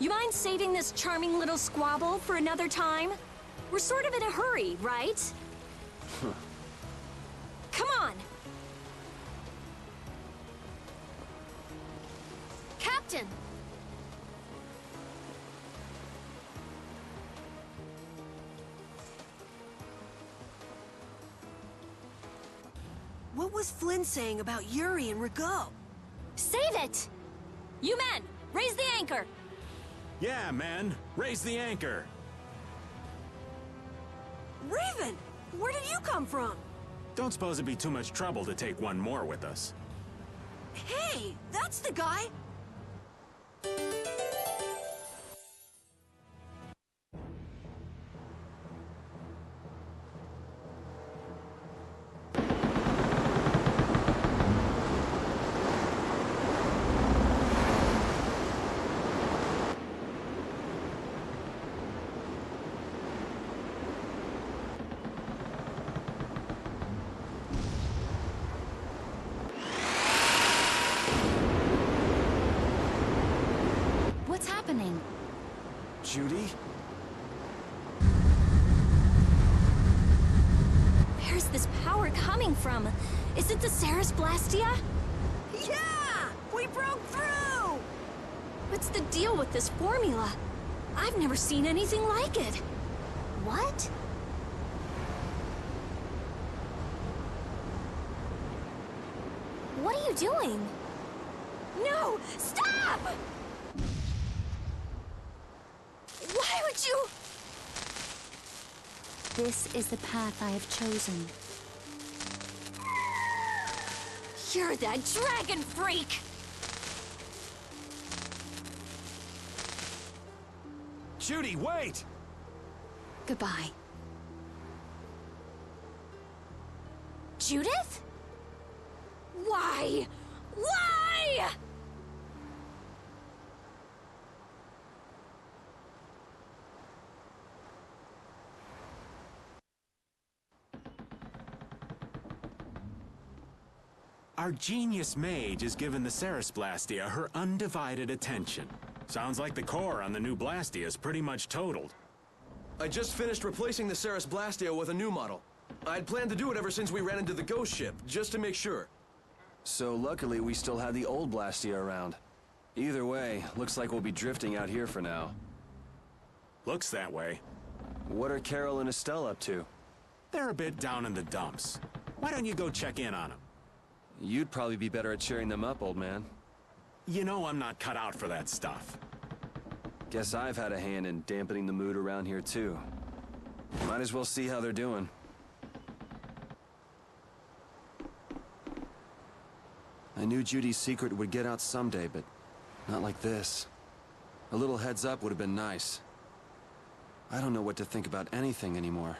You mind saving this charming little squabble for another time? We're sort of in a hurry, right? Come on! Captain! What was Flynn saying about Yuri and Rago? Save it! You men, raise the anchor! Yeah, man. Raise the anchor. Raven! Where did you come from? Don't suppose it'd be too much trouble to take one more with us. Hey, that's the guy! What's happening? Judy? Where's this power coming from? Is it the Ceres Blastia? Yeah! We broke through! What's the deal with this formula? I've never seen anything like it. What? What are you doing? No! Stop! Why would you? This is the path I have chosen. You're that dragon freak! Judy, wait! Goodbye. Judith? Why? Why? Our genius mage has given the Ceres Blastia her undivided attention. Sounds like the core on the new Blastia is pretty much totaled. I just finished replacing the Ceres Blastia with a new model. I'd planned to do it ever since we ran into the ghost ship, just to make sure. So luckily we still have the old Blastia around. Either way, looks like we'll be drifting out here for now. Looks that way. What are Carol and Estelle up to? They're a bit down in the dumps. Why don't you go check in on them? You'd probably be better at cheering them up, old man. You know I'm not cut out for that stuff. Guess I've had a hand in dampening the mood around here, too. Might as well see how they're doing. I knew Judy's secret would get out someday, but not like this. A little heads up would have been nice. I don't know what to think about anything anymore.